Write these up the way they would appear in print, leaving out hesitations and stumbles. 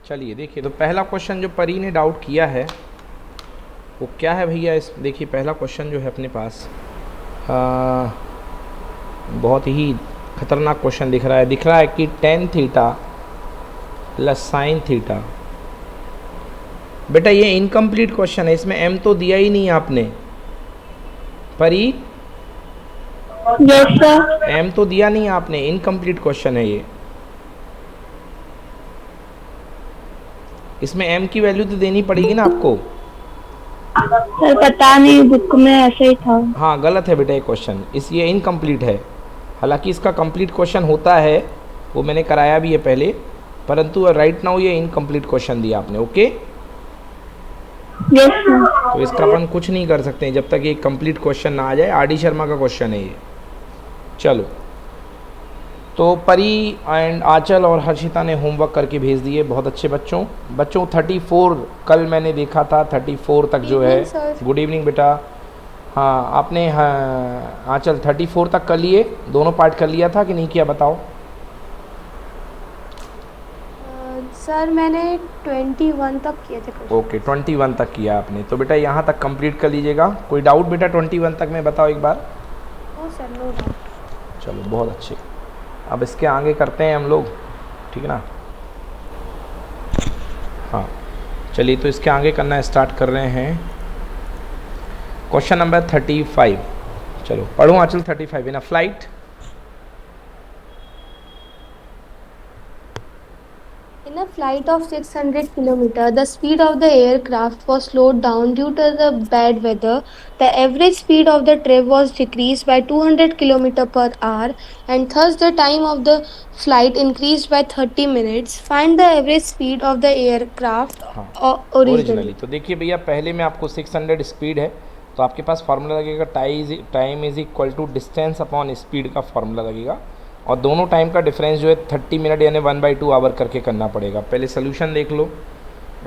चलिए देखिए, तो पहला क्वेश्चन जो परी ने डाउट किया है वो क्या है भैया। इस देखिए पहला क्वेश्चन जो है अपने पास बहुत ही खतरनाक क्वेश्चन दिख रहा है कि tan theta plus sine theta. बेटा ये इनकम्प्लीट क्वेश्चन है, इसमें एम तो दिया ही नहीं आपने परी। Yes sir. एम तो दिया नहीं आपने, इनकम्प्लीट क्वेश्चन है ये। इसमें एम की वैल्यू तो देनी पड़ेगी ना आपको। सर पता नहीं, बुक में ऐसे ही था। हाँ गलत है बेटा ये क्वेश्चन, ये इनकम्प्लीट है। हालांकि इसका कंप्लीट क्वेश्चन होता है, वो मैंने कराया भी है पहले, परंतु राइट नाउ ये इनकम्प्लीट क्वेश्चन दिया आपने। Okay, yes sir. तो इसका अपन कुछ नहीं कर सकते हैं जब तक ये कंप्लीट क्वेश्चन ना आ जाए। आर डी शर्मा का क्वेश्चन है ये। चलो, तो परी एंड आंचल और हर्षिता ने होमवर्क करके भेज दिए। बहुत अच्छे बच्चों 34 कल मैंने देखा था, 34 तक जो है। गुड इवनिंग बेटा। हाँ आपने, हाँ आंचल 34 तक कर लिए, दोनों पार्ट कर लिया था कि नहीं किया बताओ। सर मैंने 21 तक किए थे क्वेश्चन। ओके 21 तक किया आपने, तो बेटा यहाँ तक कंप्लीट कर लीजिएगा। कोई डाउट बेटा 21 तक में बताओ एक बार। No sir, no doubt. चलो बहुत अच्छे, अब इसके आगे करते हैं हम लोग, ठीक है ना। हाँ चलिए, तो इसके आगे करना स्टार्ट कर रहे हैं। Question number 35। चलो पढ़ो Aanchal 35। In a flight In a flight of 600 kilometers, the speed of the aircraft was slowed down due to the bad weather. The average speed of the trip was decreased by 200 kilometers per hour, and thus the time of the flight increased by 30 minutes. Find the average speed of the aircraft हाँ originally. Originally. तो देखिए भैया, पहले में आपको 600 speed है, तो आपके पास फार्मूला लगेगा time is equal to distance upon speed का फार्मूला लगेगा, और दोनों टाइम का डिफरेंस जो है 30 मिनट यानी 1/2 आवर करके करना पड़ेगा। पहले सोल्यूशन देख लो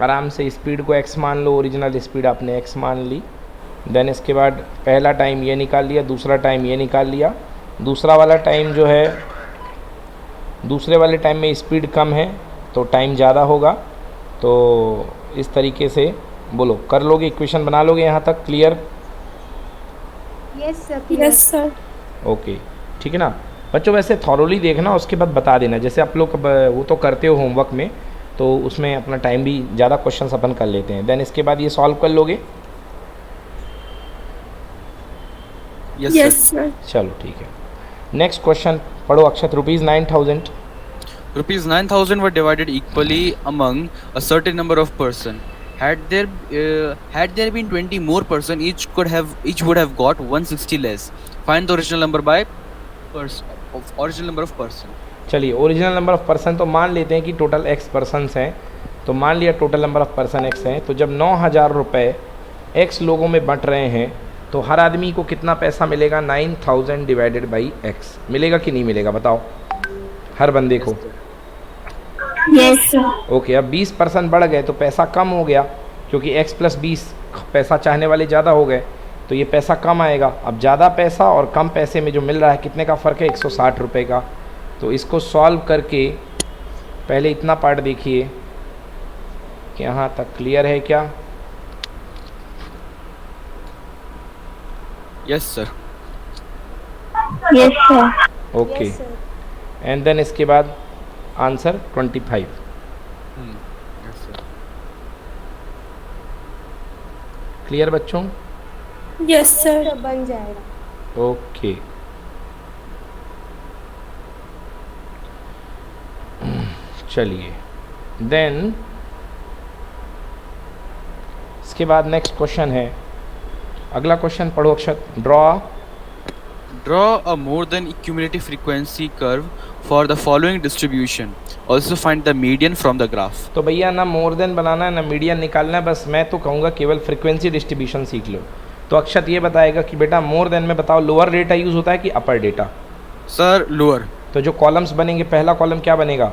आराम से। स्पीड को x मान लो, ओरिजिनल स्पीड आपने x मान ली। देन इसके बाद पहला टाइम ये निकाल लिया, दूसरा टाइम ये निकाल लिया। दूसरा वाला टाइम जो है, दूसरे वाले टाइम में स्पीड कम है तो टाइम ज़्यादा होगा। तो इस तरीके से बोलो, कर लोगे, इक्वेशन बना लोगे यहाँ तक। Clear? Yes sir. Yes sir. Okay ठीक है ना बच्चों। वैसे थॉरोली देखना, उसके बाद बता देना। जैसे आप लोग वो तो करते हो होमवर्क में, तो उसमें अपना टाइम भी ज़्यादा क्वेश्चंस अपन कर लेते हैं। देन इसके बाद ये सॉल्व कर लोगे। Yes sir. चलो ठीक है, नेक्स्ट क्वेश्चन पढ़ो अक्षत। ₹9,000 Rupees 9,000 were divided equally among a certain number of person. Had there been 20 more person, each would have got 160 less. Find the original number of person. चलिए, original number of person तो मान लेते हैं कि total x persons हैं, तो मान लिया total number of person x हैं। तो जब 9,000 रुपये x लोगों में बंट रहे हैं, तो हर आदमी को कितना पैसा मिलेगा? 9,000 डिवाइडेड बाई x मिलेगा कि नहीं मिलेगा बताओ, हर बंदे को। Yes sir. ओके, अब 20% बढ़ गए तो पैसा कम हो गया, क्योंकि x + 20 पैसा चाहने वाले ज़्यादा हो गए, तो ये पैसा कम आएगा। अब ज़्यादा पैसा और कम पैसे में जो मिल रहा है, कितने का फ़र्क है? 160 रुपये का। तो इसको सॉल्व करके पहले इतना पार्ट देखिए कि यहाँ तक क्लियर है क्या? Yes sir. Yes sir. Okay, Yes sir. And then इसके बाद आंसर 25। Yes sir. क्लियर बच्चों? Yes sir sir. बन जाएगा। ओके चलिए, देन इसके बाद नेक्स्ट क्वेश्चन है। अगला क्वेश्चन पढ़ो अक्षत। Draw a more than cumulative frequency curve for the following distribution. Also find the median from the graph. तो भैया ना मोर देन बनाना है ना मीडियन निकालना है, बस मैं तो कहूँगा केवल फ्रीक्वेंसी डिस्ट्रीब्यूशन सीख लो। तो अक्षत ये बताएगा कि बेटा मोर देन में बताओ लोअर डेटा यूज़ होता है कि अपर डेटा? Sir, lower. तो जो कॉलम्स बनेंगे, पहला कॉलम क्या बनेगा?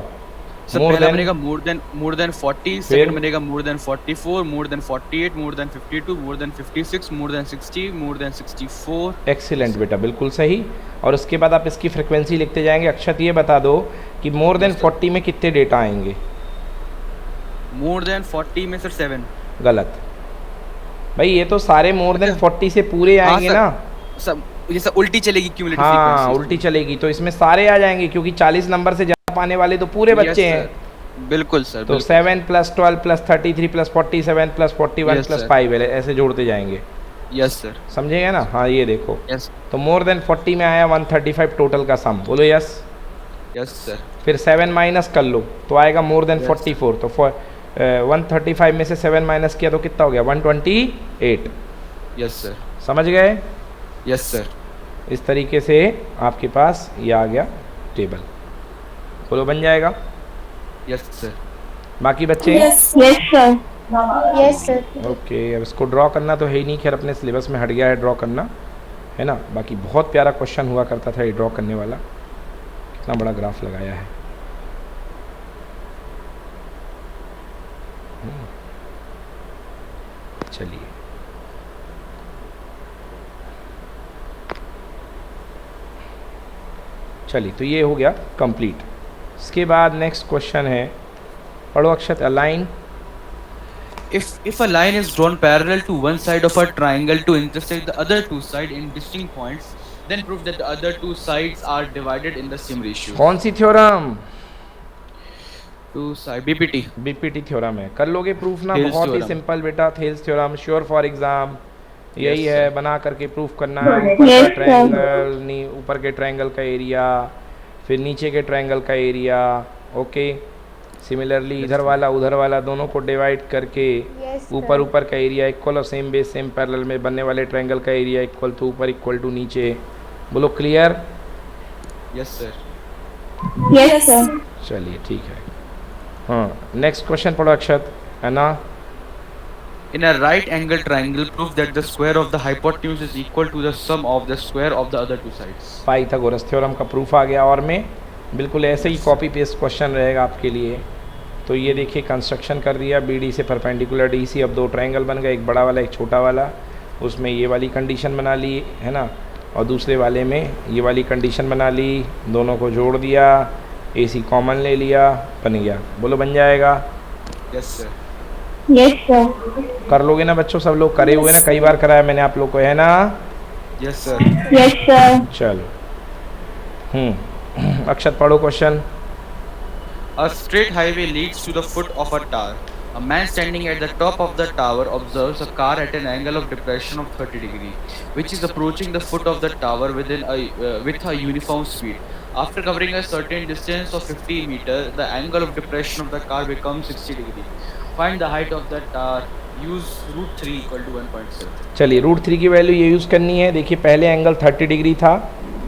सर पहला बनेगा more than 40, सेकंड बनेगा more than 44, more than 48, more than 52, more than 56, more than 60, more than 64. Excellent बेटा, बिल्कुल सही। और उसके बाद आप इसकी फ्रिक्वेंसी लिखते जाएंगे। अक्षत ये बता दो कि मोर देन 40 में कितने डेटा आएंगे? मोर देन 40 में सर 7। गलत भाई, ये तो सारे मोर देन 40 से पूरे हाँ आएंगे सर, ना। सब जैसा उल्टी चलेगी क्यूमुलेटिव हाँ फ्रीक्वेंसी। उल्टी चलेगी तो इसमें सारे आ जाएंगे, क्योंकि 40 नंबर से ज़्यादा पाने वाले तो पूरे बच्चे हैं। बिल्कुल सर, तो 7 + 12 + 33 + 47 + 41 Yes, + sir. 5 ऐसे जोड़ते जाएंगे, यस सर, समझेगा ना। हाँ ये देखो, यस तो मोर देन 40 में आया 135 टोटल का सम, बोलो यस। यस सर, फिर 7 माइनस कर लो तो आएगा मोर देन Yes, 44। तो 135 में से 7 माइनस किया तो कितना हो गया 128। यस सर, समझ गए। यस सर, इस तरीके से आपके पास ये आ गया टेबल, बोलो बन जाएगा। Yes sir. बाकी बच्चे yes sir. Yes, sir. Okay, अब इसको ड्रॉ करना तो है ही नहीं, खैर अपने सिलेबस में हट गया है ड्रॉ करना, है ना। बाकी बहुत प्यारा क्वेश्चन हुआ करता था ये ड्रॉ करने वाला, कितना बड़ा ग्राफ लगाया है। चलिए चलिए, तो ये हो गया कंप्लीट। इसके बाद नेक्स्ट क्वेश्चन है, पढ़ो Akshat. A line If a line is drawn parallel to one side of a triangle to intersect the other two sides in distinct points, then prove that the other two sides are divided in the same ratio. कौन सी theorem? Two side BPT. BPT theorem है, कर लोगे proof ना। Thales बहुत ही theorem. Simple बेटा, Thales theorem, sure for exam यही Yes, है, sir. बना करके प्रूफ करना है। ऊपर Yes, का sir. ट्रायंगल, ऊपर के ट्रायंगल का एरिया, फिर नीचे के ट्रायंगल का एरिया। ओके, सिमिलरली इधर वाला उधर वाला दोनों को डिवाइड करके Yes, sir. ऊपर ऊपर का एरिया इक्वल और सेम बेस सेम पैरेलल में बनने वाले ट्रायंगल का एरिया इक्वल टू ऊपर इक्वल टू नीचे। बोलो clear. Yes sir. Yes sir. चलिए ठीक है। हाँ नेक्स्ट क्वेश्चन पढ़ो अक्षत, है ना। In a right angle triangle, prove that the square of the hypotenuse is equal to the sum of the square of the other two sides. Pythagoras theorem का proof आ गया, और में बिल्कुल ऐसे ही कॉपी पेस्ट क्वेश्चन रहेगा आपके लिए। तो ये देखिए कंस्ट्रक्शन कर दिया, BD से परपेंडिकुलर DC, अब दो ट्रायंगल बन गए, एक बड़ा वाला एक छोटा वाला। उसमें ये वाली कंडीशन बना ली, है ना, और दूसरे वाले में ये वाली कंडीशन बना ली, दोनों को जोड़ दिया, AC कॉमन ले लिया, बन गया। बोलो बन जाएगा। Yes sir. Yes sir. कर लोगे ना बच्चों, सब लोग करे हुए ना, कई बार कराया मैंने आप लोग को, है ना। Yes sir. Yes sir. चलो अक्षत पढ़ो question. A straight highway leads to the foot of a tower. A man standing at the top of the tower observes a car at an angle of depression of 30 degrees, which is approaching the foot of the tower with a uniform speed. After covering a certain distance of 50 meters, the angle of depression of the car becomes 60 degrees. Find the height of the tower. Use √3 equal to 1.7. चलिए √3 की value ये use करनी है। देखिए पहले angle 30 degree था,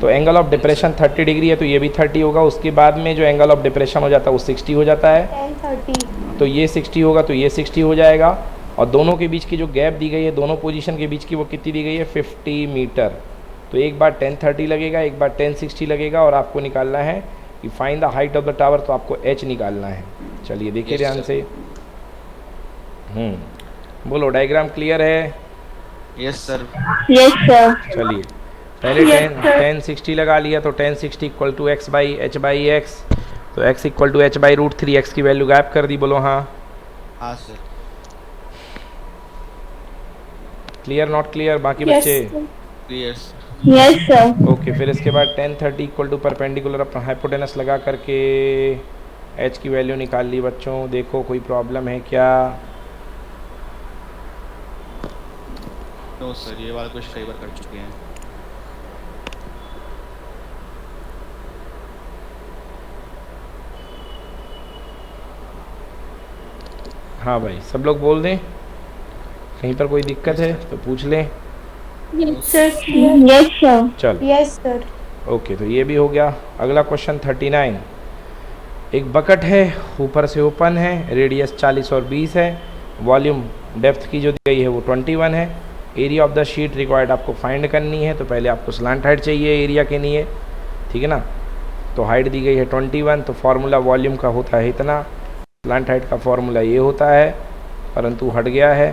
तो angle of depression 30 degree है, तो ये भी 30 होगा। उसके बाद में जो एंगल ऑफ डिप्रेशन हो जाता है वो 60 हो जाता है, 10:30. तो ये 60 होगा, तो ये 60 हो जाएगा। और दोनों के बीच की जो गैप दी गई है, दोनों पोजीशन के बीच की, वो कितनी दी गई है 50 मीटर। तो एक बार 10:30 लगेगा, एक बार 10:60 लगेगा, और आपको निकालना है कि find the height of the tower, तो आपको H निकालना है। चलिए देखिए Yes, ध्यान sir. से। बोलो डायग्राम क्लियर है। Yes sir. Yes sir. चलिए पहले Yes, sir. 1060 लगा लिया, तो 1060 इक्वल टू x/h/x, तो x equal to h/√3, x की वैल्यू गायब कर दी। बोलो हाँ। हाँ सर। क्लियर नॉट क्लियर बाकी Yes, बच्चे? Clear sir. Yes sir. Okay, फिर इसके बाद 1030 इक्वल टू परपेंडिकुलर अपना हाइपोटेनस लगा करके h की वैल्यू निकाल ली बच्चों। देखो कोई प्रॉब्लम है क्या? नो सर, ये वाला कुछ कई बार कर चुके हैं। हाँ भाई सब लोग बोल दें, कहीं पर कोई दिक्कत है तो पूछ लें। Yes sir. चलो Yes, sir. ओके, तो ये भी हो गया। अगला क्वेश्चन 39। एक बकेट है, ऊपर से ओपन है, रेडियस 40 और 20 है, वॉल्यूम डेप्थ की जो दी गई है वो 21 है। Area of the sheet required आपको फाइंड करनी है, तो पहले आपको स्लांट हाइट चाहिए एरिया के लिए, ठीक है ना। तो हाइट दी गई है 21, तो फार्मूला वॉल्यूम का होता है इतना, स्लांट हाइट का फार्मूला ये होता है, परंतु हट गया है।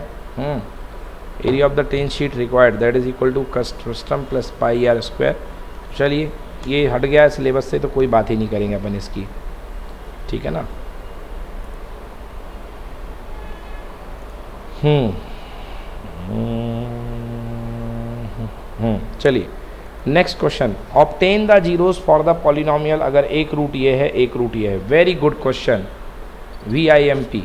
Area of the ten sheet required that is equal to custom plus πr²। चलिए ये हट गया है सिलेबस से, तो कोई बात ही नहीं करेंगे अपन इसकी, ठीक है ना। चलिए next question, obtain the zeros for the polynomial. अगर एक रूट ये है एक रूट ये है, वेरी गुड क्वेश्चन, VIMP।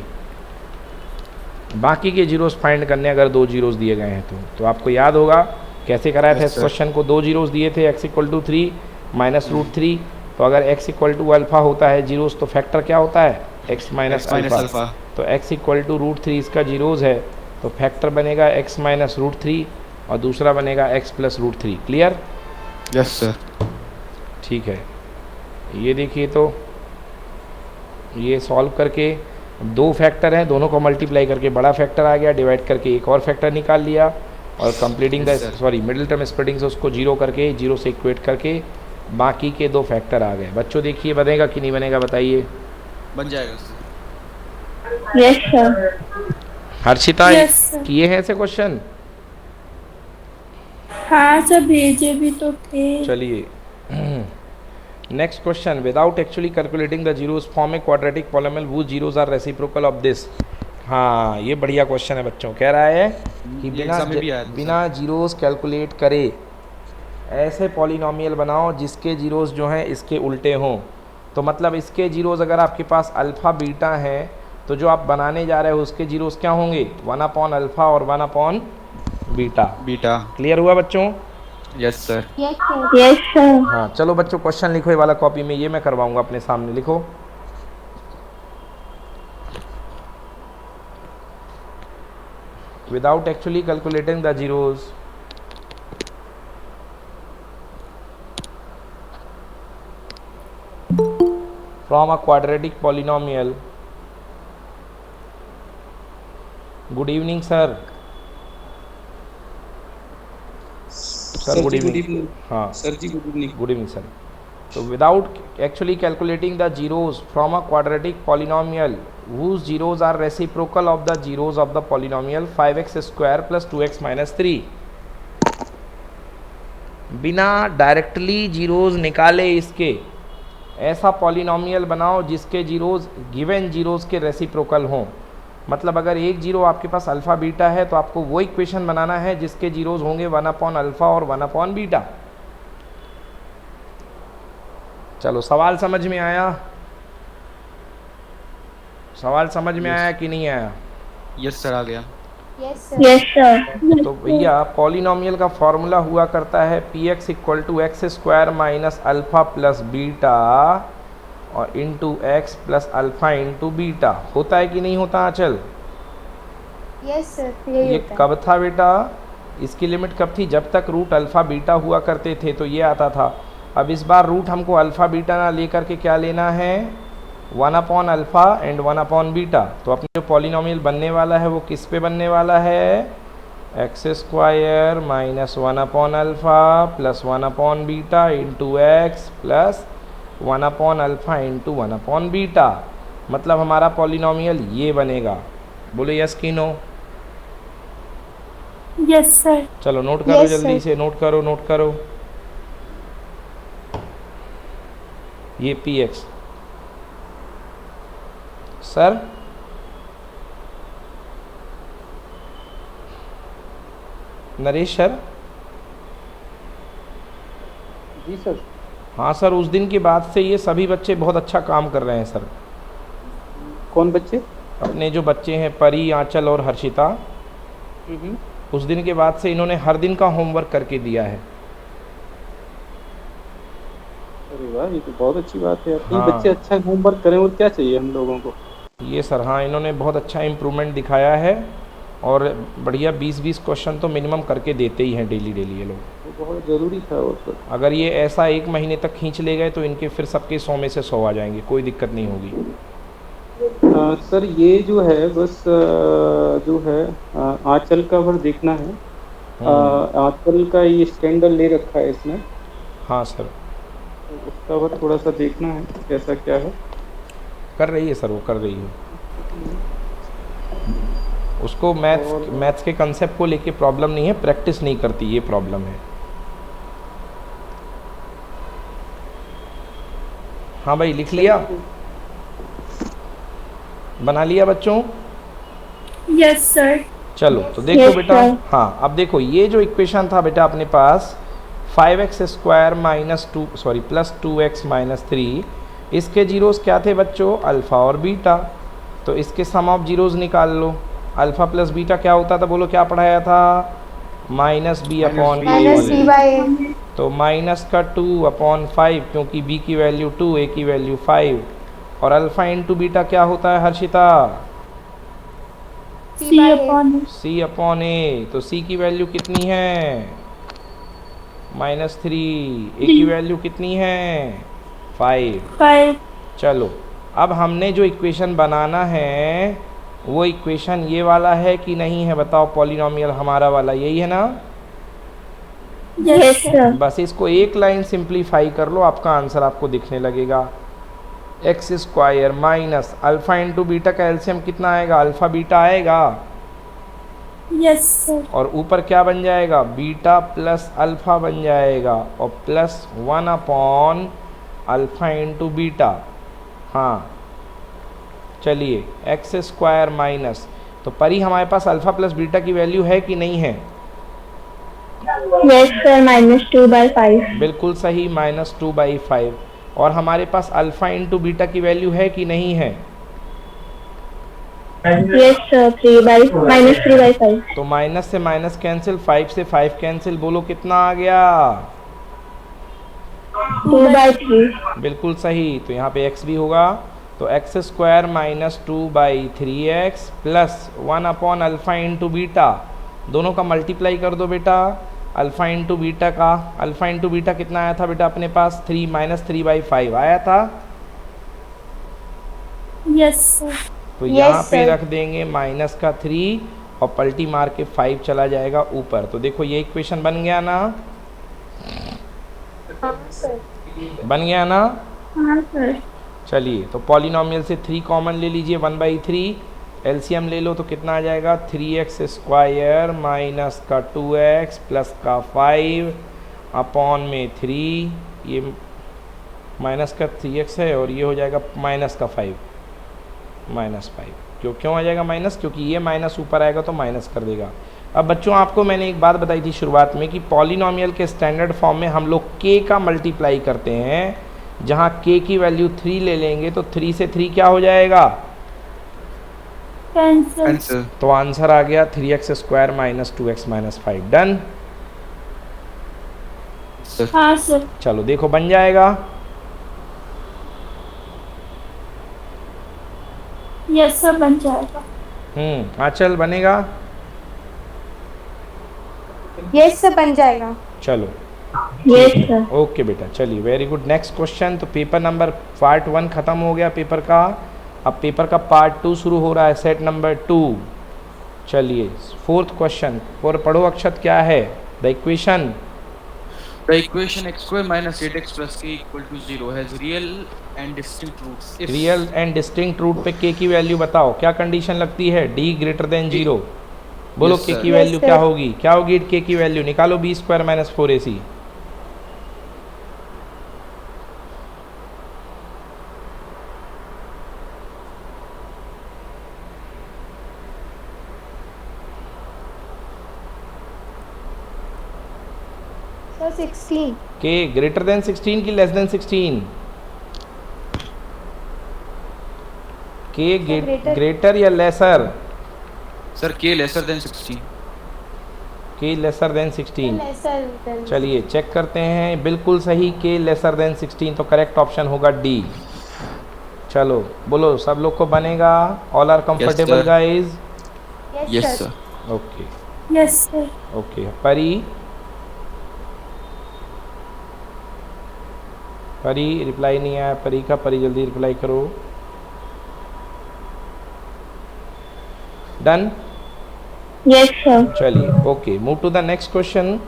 बाकी के जीरोस फाइंड करने अगर दो जीरोस दिए गए हैं तो आपको याद होगा कैसे कराया था इस क्वेश्चन को। दो जीरोस दिए थे, x = 3 माइनस √3। तो अगर x = अल्फा होता है जीरोस तो फैक्टर क्या होता है, x माइनस अल्फा। तो x = √3 इसका जीरोस है, तो फैक्टर बनेगा x माइनस √3 और दूसरा बनेगा x plus √3। Clear? Yes sir. ठीक है, ये देखिए तो ये सॉल्व करके दो फैक्टर हैं, दोनों को मल्टीप्लाई करके बड़ा फैक्टर आ गया, डिवाइड करके एक और फैक्टर निकाल लिया और completing the middle term splitting से उसको जीरो करके, जीरो से इक्वेट करके बाकी के दो फैक्टर आ गए। बच्चों देखिए बनेगा कि नहीं बनेगा बताइए। बन जाएगा sir. Yes sir. Harshita Yes, sir. किए हैं ऐसे क्वेश्चन? हाँ सर, भेजे भी तो थे। चलिए next question, without actually calculating the zeros form a quadratic polynomial whose zeros are reciprocal of this. हाँ ये बढ़िया क्वेश्चन है बच्चों। कह रहा है कि बिना जीरोस कैलकुलेट करे ऐसे पॉलिनोमियल बनाओ जिसके जीरोस जो हैं इसके उल्टे हों। तो मतलब इसके जीरोस अगर आपके पास अल्फ़ा बीटा हैं तो जो आप बनाने जा रहे हो उसके जीरोस क्या होंगे, 1/अल्फ़ा और 1/बीटा। क्लियर हुआ बच्चों? Yes sir. Yes sir. हाँ चलो बच्चों क्वेश्चन लिखो, ये वाला कॉपी में, ये मैं करवाऊंगा अपने सामने, लिखो। Without actually calculating the zeros from a quadratic polynomial. Good evening sir. Sir good evening. हाँ sir ji good evening. Good evening sir. तो without actually calculating the zeros from a quadratic polynomial whose zeros are reciprocal of the zeros of the polynomial 5x² plus 2x minus 3। बिना directly zeros निकाले इसके ऐसा polynomial बनाओ जिसके zeros given zeros के reciprocal हों। मतलब अगर एक जीरो आपके पास अल्फ़ा बीटा है तो आपको वो इक्वेशन बनाना है जिसके जीरोस होंगे 1/अल्फ़ा और 1/बीटा। चलो सवाल समझ में आया? सवाल समझ में आया कि नहीं आया? यस सर आ गया। Yes sir. तो भैया पॉलिनोमियल का फॉर्मूला हुआ करता है px = x² minus alpha plus beta और into x plus alpha into beta. होता है कि नहीं होता आंचल? Yes sir. ये कब था बेटा? इसकी लिमिट कब थी? जब तक रूट अल्फ़ा बीटा हुआ करते थे तो ये आता था। अब इस बार रूट हमको अल्फ़ा बीटा ना लेकर के क्या लेना है, 1/अल्फ़ा एंड 1/बीटा। तो अपने जो पॉलिनोमियल बनने वाला है वो किस पे बनने वाला है, x² minus one by alpha plus one by beta into x plus one by alpha into one by beta. मतलब हमारा पॉलिनोमियल ये बनेगा। बोलो यस कि नो? Yes sir. चलो नोट करो जल्दी से, नोट करो। ये px सर, नरेश सर। जी सर। हाँ सर, उस दिन के बाद से ये सभी बच्चे बहुत अच्छा काम कर रहे हैं सर। कौन बच्चे? अपने जो बच्चे हैं परी, आंचल और हर्षिता, उस दिन के बाद से इन्होंने हर दिन का होमवर्क करके दिया है। अरे वाह, ये तो बहुत अच्छी बात है। हाँ। ये बच्चे अच्छा होमवर्क करें और क्या चाहिए हम लोगों को। ये सर हाँ, इन्होंने बहुत अच्छा इम्प्रूवमेंट दिखाया है और बढ़िया 20-20 क्वेश्चन तो मिनिमम करके देते ही हैं डेली ये लोग। वो बहुत ज़रूरी था। और सर अगर ये ऐसा 1 महीने तक खींच ले गए तो इनके फिर सबके 100 में से 100 आ जाएंगे, कोई दिक्कत नहीं होगी। सर ये जो है बस जो है आंचल का भर देखना है। आंचल का ये स्टैंडर्ड ले रखा है इसने। हाँ सर। उसका भर थोड़ा सा देखना है कैसा क्या है। कर रही है सर, वो कर रही है। उसको मैथ्स के कंसेप्ट को लेके प्रॉब्लम नहीं है, प्रैक्टिस नहीं करती, ये प्रॉब्लम है। हाँ भाई लिख लिया, बना लिया बच्चों? Yes sir. चलो तो देखो Yes, बेटा, sir. हाँ अब देखो ये जो इक्वेशन था बेटा अपने पास 5x square minus two sorry plus 2x minus 3, इसके जीरोस क्या थे बच्चों? अल्फ़ा और बीटा। तो इसके सम ऑफ जीरोस निकाल लो। अल्फ़ा प्लस बीटा क्या होता था? बोलो क्या पढ़ाया था? Minus B upon minus C A. By A. तो माइनस का 2 अपॉन 5, क्योंकि b की वैल्यू 2, a की वैल्यू 5, और अल्फ़ा इंटू बीटा क्या होता है Harshita? C C by A. upon c upon A. तो c की वैल्यू कितनी है? -3। a की वैल्यू कितनी है? 5। 5. चलो अब हमने जो इक्वेशन बनाना है वो इक्वेशन ये वाला है कि नहीं है? बताओ, पॉलिनॉमियल हमारा वाला यही है ना? Yes, sir. बस इसको एक लाइन सिंप्लीफाई कर लो, आपका आंसर आपको दिखने लगेगा। X square minus alpha into beta का एलसीएम कितना आएगा? अल्फ़ा बीटा आएगा, Yes, sir. और ऊपर क्या बन जाएगा? बीटा प्लस अल्फ़ा बन जाएगा, और plus 1 upon alpha into beta. हाँ चलिए, एक्स स्क्वायर माइनस, तो परी हमारे पास अल्फ़ा प्लस बीटा की वैल्यू है कि नहीं है? Yes, sir. -2/5. बिल्कुल सही, -2/5। और हमारे पास अल्फ़ा इंटू बीटा की वैल्यू है कि नहीं है? Yes, sir. -3/5. तो माइनस से माइनस कैंसिल, 5 से 5 कैंसिल, बोलो कितना आ गया? 2/3. बिल्कुल सही, तो यहाँ पे x भी होगा। तो x square minus 2/3x plus 1 upon alpha into beta, दोनों का मल्टीप्लाई कर दो बेटा। अल्फ़ा इंटू बीटा का, अल्फ़ा इंटू बीटा कितना आया था बेटा अपने पास? 3 -3/5 आया था। Yes, sir. तो Yes, यहाँ पे sir. रख देंगे माइनस का 3 और पलटी मार के 5 चला जाएगा ऊपर। तो देखो ये इक्वेशन बन गया ना? बन गया ना? हाँ sir. चलिए, तो पॉलिनॉमियल से 3 कॉमन ले लीजिए, 1/3 एलसीएम ले लो तो कितना आ जाएगा? 3x स्क्वायर माइनस का 2x प्लस का 5 अपॉन में 3, ये माइनस का 3x है और ये हो जाएगा माइनस का 5, -5। क्यों आ जाएगा माइनस? क्योंकि ये माइनस ऊपर आएगा तो माइनस कर देगा। अब बच्चों आपको मैंने एक बात बताई थी शुरुआत में कि पॉलिनॉमियल के स्टैंडर्ड फॉर्म में हम लोग k का मल्टीप्लाई करते हैं, जहाँ k की वैल्यू 3 ले लेंगे तो 3 से 3 क्या हो जाएगा? Cancel. Cancel. तो आंसर आ गया 3x square minus 2x minus 5। Done. Sir. हाँ sir. चलो देखो बन जाएगा। Yes, sir. बन जाएगा. आंचल बनेगा? यस सर, बन जाएगा। चलो Yes, sir. ओके बेटा, चलिए वेरी गुड। Next question. तो पेपर नंबर पार्ट 1 ख़त्म हो गया पेपर का, अब पेपर का पार्ट 2 शुरू हो रहा है, सेट नंबर 2। चलिए 4th क्वेश्चन और पढ़ो अक्षत, क्या है the equation? The equation x square minus 8x plus k equal to 0 has real and distinct roots. If real and distinct root पे k की वैल्यू बताओ, क्या कंडीशन लगती है? d greater than 0। बोलो Yes, k sir. की value Yes, क्या sir. होगी? क्या होगी k की वैल्यू? निकालो b square minus 4ac। Sir 16। k greater than 16 की less than 16? k greater. Greater या lesser? sir k lesser than 16. k lesser than 16। Lesser than. चलिए चेक करते हैं, बिल्कुल सही, k लेसर देन 16, तो करेक्ट ऑप्शन होगा डी। चलो बोलो, सब लोग को बनेगा? All are comfortable sir. Guys? Yes sir. Okay Yes, sir. Okay. Pari, Pari reply नहीं आया परी का, परी जल्दी रिप्लाई करो। डन। Yes, sir. चलिए okay, move to the next question.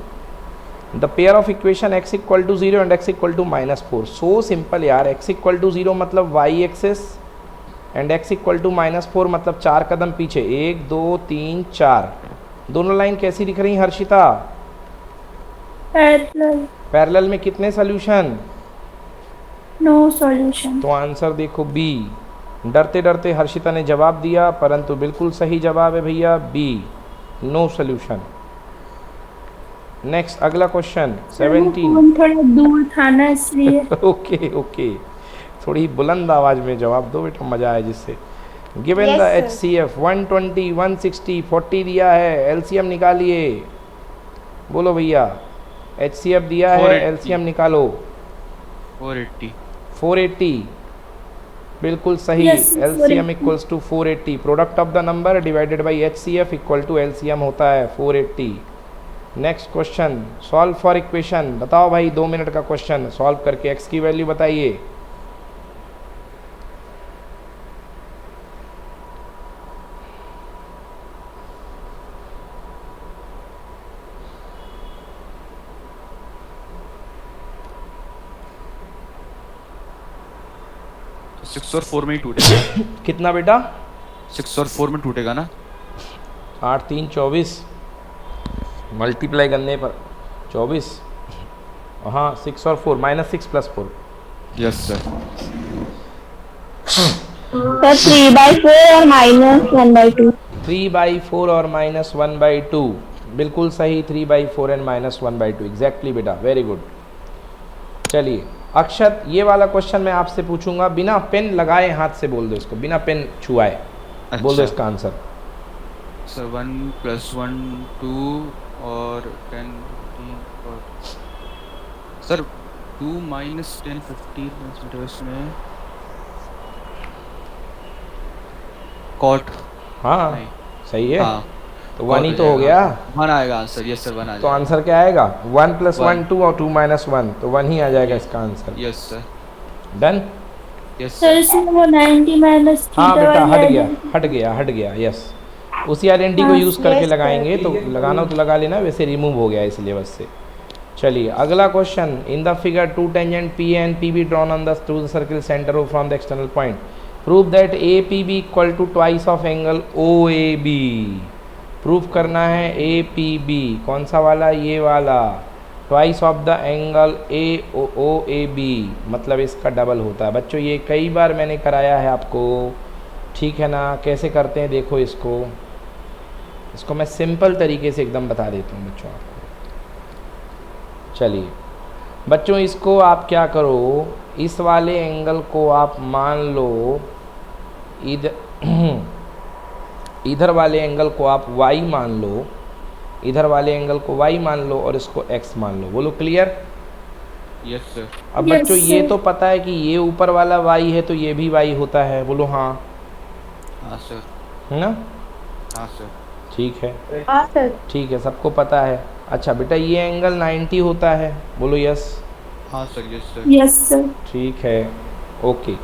The pair of equation x equal to 0 and x equal to -4। So simple यार, x equal to 0 मतलब y axis and x equal to -4 मतलब 4 कदम पीछे, 1 2 3 4। दोनों line कैसी दिख रही Harshita? Parallel. Parallel में कितने सोल्यूशन? No solution. तो आंसर देखो बी। डरते डरते हर्षिता ने जवाब दिया, परंतु बिल्कुल सही जवाब है भैया बी। No solution. नेक्स्ट अगला क्वेश्चन सर वो 17। फोन थोड़ा दूर था ना इसलिए। ओके ओके, थोड़ी बुलंद आवाज़ में जवाब दो बेटा, मज़ा आए जिससे। Given Yes, the sir. HCF 120 160 40 दिया है, LCM निकालिए। बोलो भैया, HCF दिया है, 480। LCM निकालो। 480। 480 बिल्कुल सही। Yes, LCM 480। Equals to 480, product of the number divided by HCF equal to LCM होता है 480। Next question, solve for equation. बताओ भाई, 2 मिनट का क्वेश्चन, सॉल्व करके x की वैल्यू बताइए। तो 6 और 4 में ही टूटेगा। कितना बेटा? 6 और 4 में टूटेगा ना? 8 3 24, मल्टीप्लाई करने पर 24। हाँ 6 और 4 -6 + 4। Yes sir. सर 3/4 और -1/2। 3/4 और -1/2 बिल्कुल सही। 3/4 एंड -1/2 एग्जैक्टली बेटा, वेरी गुड। चलिए अक्षत, ये वाला क्वेश्चन मैं आपसे पूछूंगा, बिना पेन लगाए हाथ से बोल दो इसको, बिना पेन छुआए बोल दो इसका आंसर। सर 1 + 1 2 और 10 15 और सर 2 - 10 15 में कॉट। हाँ नहीं। सही है। हाँ तो 1 ही तो हो गया। 1 आएगा आंसर। यस सर 1 आ तो जाएगा। आंसर क्या आएगा? 1 + 1 One. 2 और 2 - 1, तो 1 ही आ जाएगा इसका answer. Yes sir. Done. Yes sir sir. इसमें वो 90 माइनस हाँ थीटा बेटा, वाली हट गया यस। उसी आइडेंटिटी को हाँ, यूज़ करके yes, लगाएंगे, तो sir. लगाना तो लगा लेना, वैसे रिमूव हो गया इसलिए बस से। चलिए अगला question, in the figure 2 tangent P and PB drawn on the through the circle center O from the external point, prove that APB equal to twice of angle OAB। Proof करना है APB, कौन सा वाला? ये वाला, twice of the angle OAB, मतलब इसका double होता है। बच्चों ये कई बार मैंने कराया है आपको, ठीक है ना? कैसे करते हैं देखो इसको मैं सिंपल तरीके से एकदम बता देता हूँ बच्चों आपको। चलिए बच्चों, इसको आप क्या करो, इस वाले एंगल को आप मान लो इधर वाले एंगल को आप y मान लो, इधर वाले एंगल को y मान लो और इसको x मान लो। बोलो क्लियर? Yes sir. अब Yes, बच्चों ये sir. तो पता है कि ये ऊपर वाला y है तो ये भी y होता है। बोलो हाँ, हाँ सर। है ना? हाँ सर। ठीक है, हाँ सर। ठीक है, सबको पता है। अच्छा बेटा, ये एंगल 90 होता है। बोलो यस। हाँ sir. Yes sir. Yes sir. ठीक है, ओके।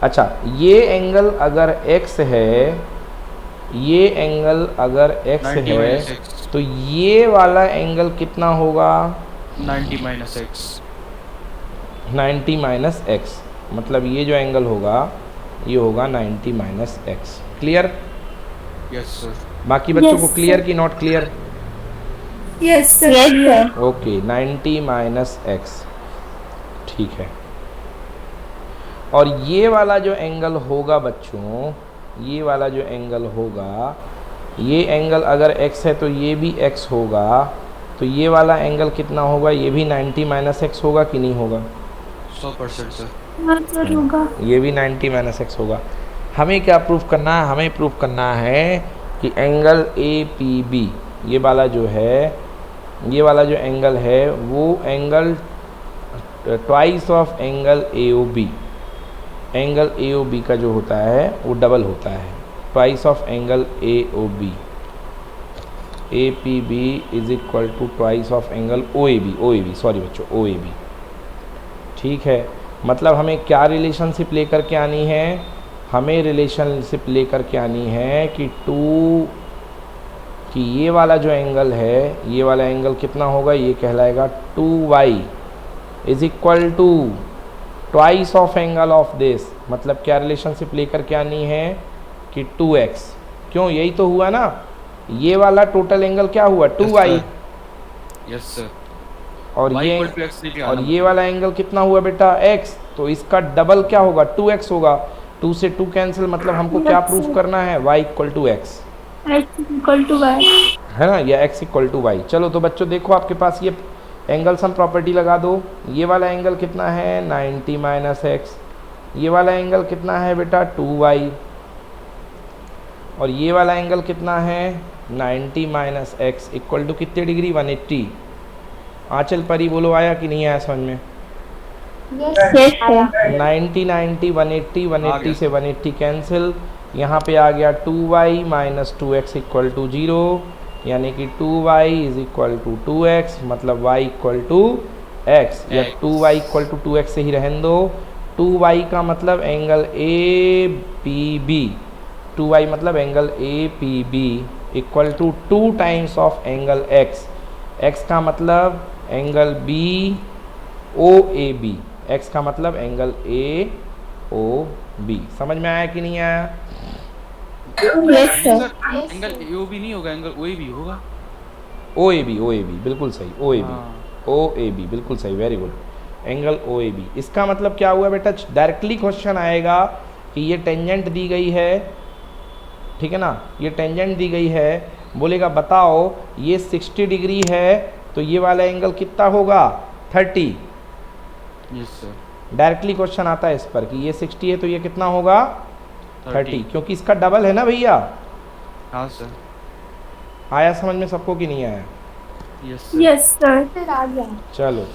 अच्छा, ये एंगल अगर x है, ये एंगल अगर x 90 है, - x। तो ये वाला एंगल कितना होगा? 90 - x। 90 - x, मतलब ये जो एंगल होगा ये होगा 90 - x। क्लियर? Yes sir. बाकी बच्चों Yes, को क्लियर sir. कि not clear? Yes sir. Yes sir. Okay, 90 - x, ठीक है। और ये वाला जो एंगल होगा बच्चों, ये वाला जो एंगल होगा, ये एंगल अगर x है तो ये भी x होगा, तो ये वाला एंगल कितना होगा? ये भी 90 - x होगा कि नहीं होगा? 100% सर। हाँ सर होगा। ये भी 90 - x होगा। हमें क्या प्रूफ करना है? हमें प्रूफ करना है कि एंगल APB, ये वाला जो है, ये वाला जो एंगल है वो angle twice of angle AOB, angle AOB का जो होता है वो डबल होता है, twice of angle AOB। APB is equal to twice of angle OAB, sorry बच्चों, OAB। ठीक है, मतलब हमें क्या रिलेशनशिप लेकर के आनी है? हमें रिलेशनशिप लेकर के आनी है कि ये वाला जो एंगल है, ये वाला एंगल कितना होगा? ये कहलाएगा 2y is equal to twice of angle of this. मतलब क्या रिलेशनशिप लेकर के आनी है कि 2x। क्यों? यही तो हुआ ना, ये वाला टोटल एंगल क्या हुआ? 2y। Yes sir. और y ये equal to x लेके और आना। ये वाला एंगल कितना हुआ बेटा? x। तो इसका डबल क्या होगा? 2x होगा। 2 से 2 कैंसिल, मतलब हमको क्या प्रूफ करना है? y equal to x। x equal to y। है ना, या x इक्वल टू वाई। चलो तो बच्चों देखो आपके पास ये एंगल सम प्रॉपर्टी लगा दो। ये वाला एंगल कितना है 90 माइनस एक्स, ये वाला एंगल कितना है बेटा 2y, और ये वाला एंगल कितना है 90 माइनस एक्स इक्वल टू कितने डिग्री 180। आंचल परी बोलो आया कि नहीं आया समझ में? Yes, यस आया। सर। 90 90 180 आ 180 गया। से 180 कैंसिल, यहाँ पे आ गया 2y minus 2x equal to 0, यानी कि 2y is equal to 2x, मतलब y इक्वल टू x, या X। 2y equal to 2x से ही रहने दो। 2y का मतलब angle A P B, 2y मतलब angle A P B equal to 2 times of angle x, x का मतलब angle B O A B, x का मतलब एंगल ए ओ बी। समझ में आया कि नहीं आया? Yes sir. एंगल ओ भी नहीं होगा, एंगल ओ भी होगा। ओ ए बी बिल्कुल सही, ओ ए हाँ। बी बिल्कुल सही, very good, angle O A B. इसका मतलब क्या हुआ बेटा, डायरेक्टली क्वेश्चन आएगा कि ये टेंजेंट दी गई है, ठीक है ना, ये टेंजेंट दी गई है, बोलेगा बताओ ये 60 डिग्री है तो ये वाला एंगल कितना होगा 30। Yes sir. डायरेक्टली क्वेश्चन आता है इस पर कि ये 60 है तो ये कितना होगा 30, क्योंकि इसका डबल है ना भैया। हाँ सर। आया समझ में सबको कि नहीं आया? Yes yes sir. फिर आ गया। चलो,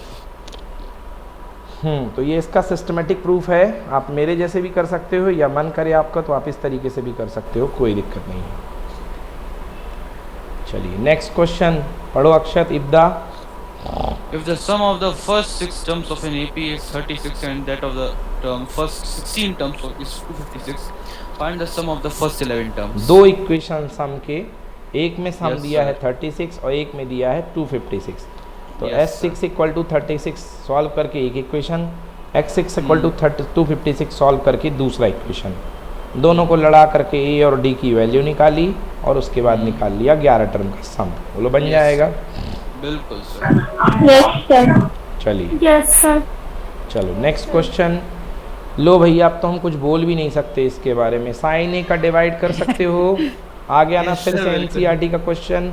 तो ये इसका सिस्टमेटिक प्रूफ है। आप मेरे जैसे भी कर सकते हो, या मन करे आपका तो आप इस तरीके से भी कर सकते हो, कोई दिक्कत नहीं है। चलिए नेक्स्ट क्वेश्चन पढ़ो अक्षत इब्दा। If the sum of the first 6 terms of an AP is 36 and that of the first 16 terms is 256, find the sum of the first 11 terms. दो इक्वेशन सम के, एक में सम Yes, दिया sir. है 36 और एक में दिया है 256। तो Yes, S6 equal to 36 solve करके एक equation, X6 equal to 256 solve करके दूसरा इक्वेशन, दोनों को लड़ा करके A और D की वैल्यू निकाली और उसके बाद निकाल लिया 11 टर्म का सम। बोलो बन Yes. जाएगा? बिल्कुल सर। Yes sir. चलिए यस सर। चलो नेक्स्ट क्वेश्चन। लो भैया अब तो हम कुछ बोल भी नहीं सकते इसके बारे में, साइन ए का डिवाइड कर सकते हो? आ गया ना फिर से एनसीईआरटी का क्वेश्चन?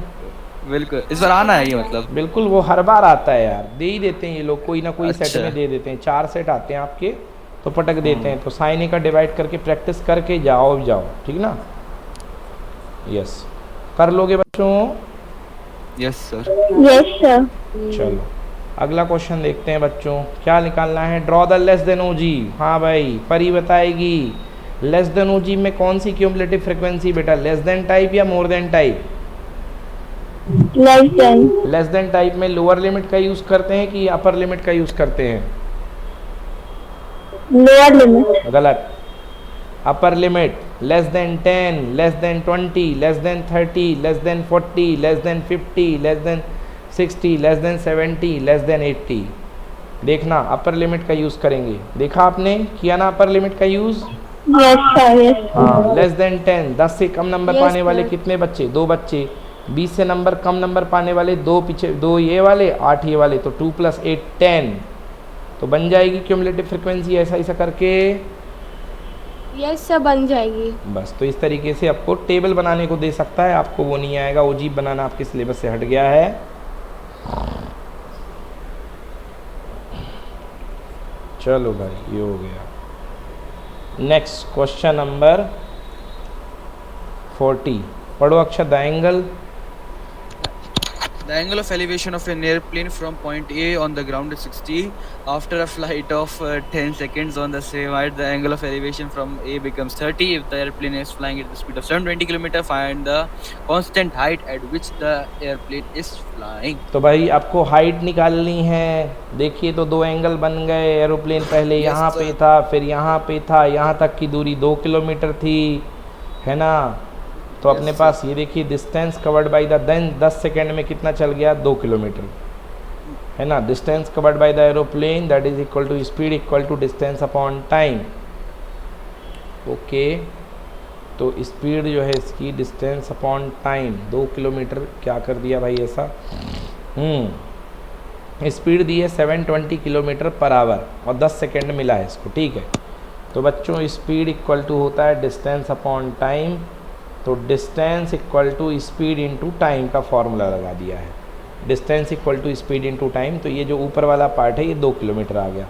बिल्कुल इस बार आना है ये मतलब। बिल्कुल, वो हर बार आता है यार, दे ही देते हैं ये लोग, कोई ना कोई सेट अच्छा। में दे देते हैं, 4 सेट आते हैं आपके तो पटक देते हैं। तो साइन ए का डिवाइड करके प्रैक्टिस करके जाओ, ठीक ना? यस, कर लोगे बच्चों? Yes sir. Yes sir. चलो अगला क्वेश्चन देखते हैं बच्चों, क्या निकालना है? Draw the less than OG. हाँ भाई परी बताएगी, लेस देन ओजी में कौन सी क्यूमुलेटिव फ्रीक्वेंसी बेटा, लेस देन टाइप या more than type? Less than. Less than type में लोअर लिमिट का यूज़ करते हैं कि अपर लिमिट का यूज़ करते हैं? Lower limit. गलत, upper limit. Less than 10, less than 20, less than 30, less than 40, less than 50, less than 60, less than 70, less than 80। देखना अपर लिमिट का यूज़ करेंगे, देखा आपने किया ना अपर लिमिट का यूज़? Yes sir. यस। हाँ, लेस देन 10, 10 से कम नंबर Yes, पाने वाले sir. कितने बच्चे? 2 बच्चे। 20 से नंबर कम नंबर पाने वाले 2 पीछे, 2 ये वाले 8 ये वाले, तो 2 + 8 10। तो बन जाएगी क्यूमुलेटिव फ्रीक्वेंसी ऐसा करके। यस सर बन जाएगी। बस तो इस तरीके से आपको टेबल बनाने को दे सकता है, आपको वो नहीं आएगा, ओजी बनाना आपके सिलेबस से हट गया है। चलो भाई ये हो गया। नेक्स्ट क्वेश्चन नंबर 40 पढ़ो अक्षर। The angle, The angle of elevation of an airplane from point A on the ground is 60. After a flight of 10 seconds on the same height, the angle of elevation from A becomes 30. If the airplane is flying at the speed of 720 km, find the constant height at which the airplane is flying. तो भाई आपको height निकालनी है। देखिए तो 2 angle बन गए। Aeroplane पहले Yes, यहाँ पे sir. था, फिर यहाँ पे था, यहाँ तक की दूरी 2 किलोमीटर थी, है ना? तो Yes, अपने sir. पास ये देखिए distance covered by the, then 10 second में कितना चल गया? 2 किलोमीटर, है ना? Distance covered by the aeroplane that is equal to speed equal to distance upon time. Okay, तो स्पीड जो है इसकी डिस्टेंस अपॉन टाइम 2 किलोमीटर क्या कर दिया भाई ऐसा? स्पीड दी है 720 किलोमीटर पर आवर और 10 सेकेंड मिला है इसको, ठीक है? तो बच्चों स्पीड इक्वल टू होता है डिस्टेंस अपॉन टाइम, तो distance equal to speed into time का फॉर्मूला लगा दिया है। Distance equal to speed into time, तो ये जो ऊपर वाला पार्ट है ये 2 किलोमीटर आ गया।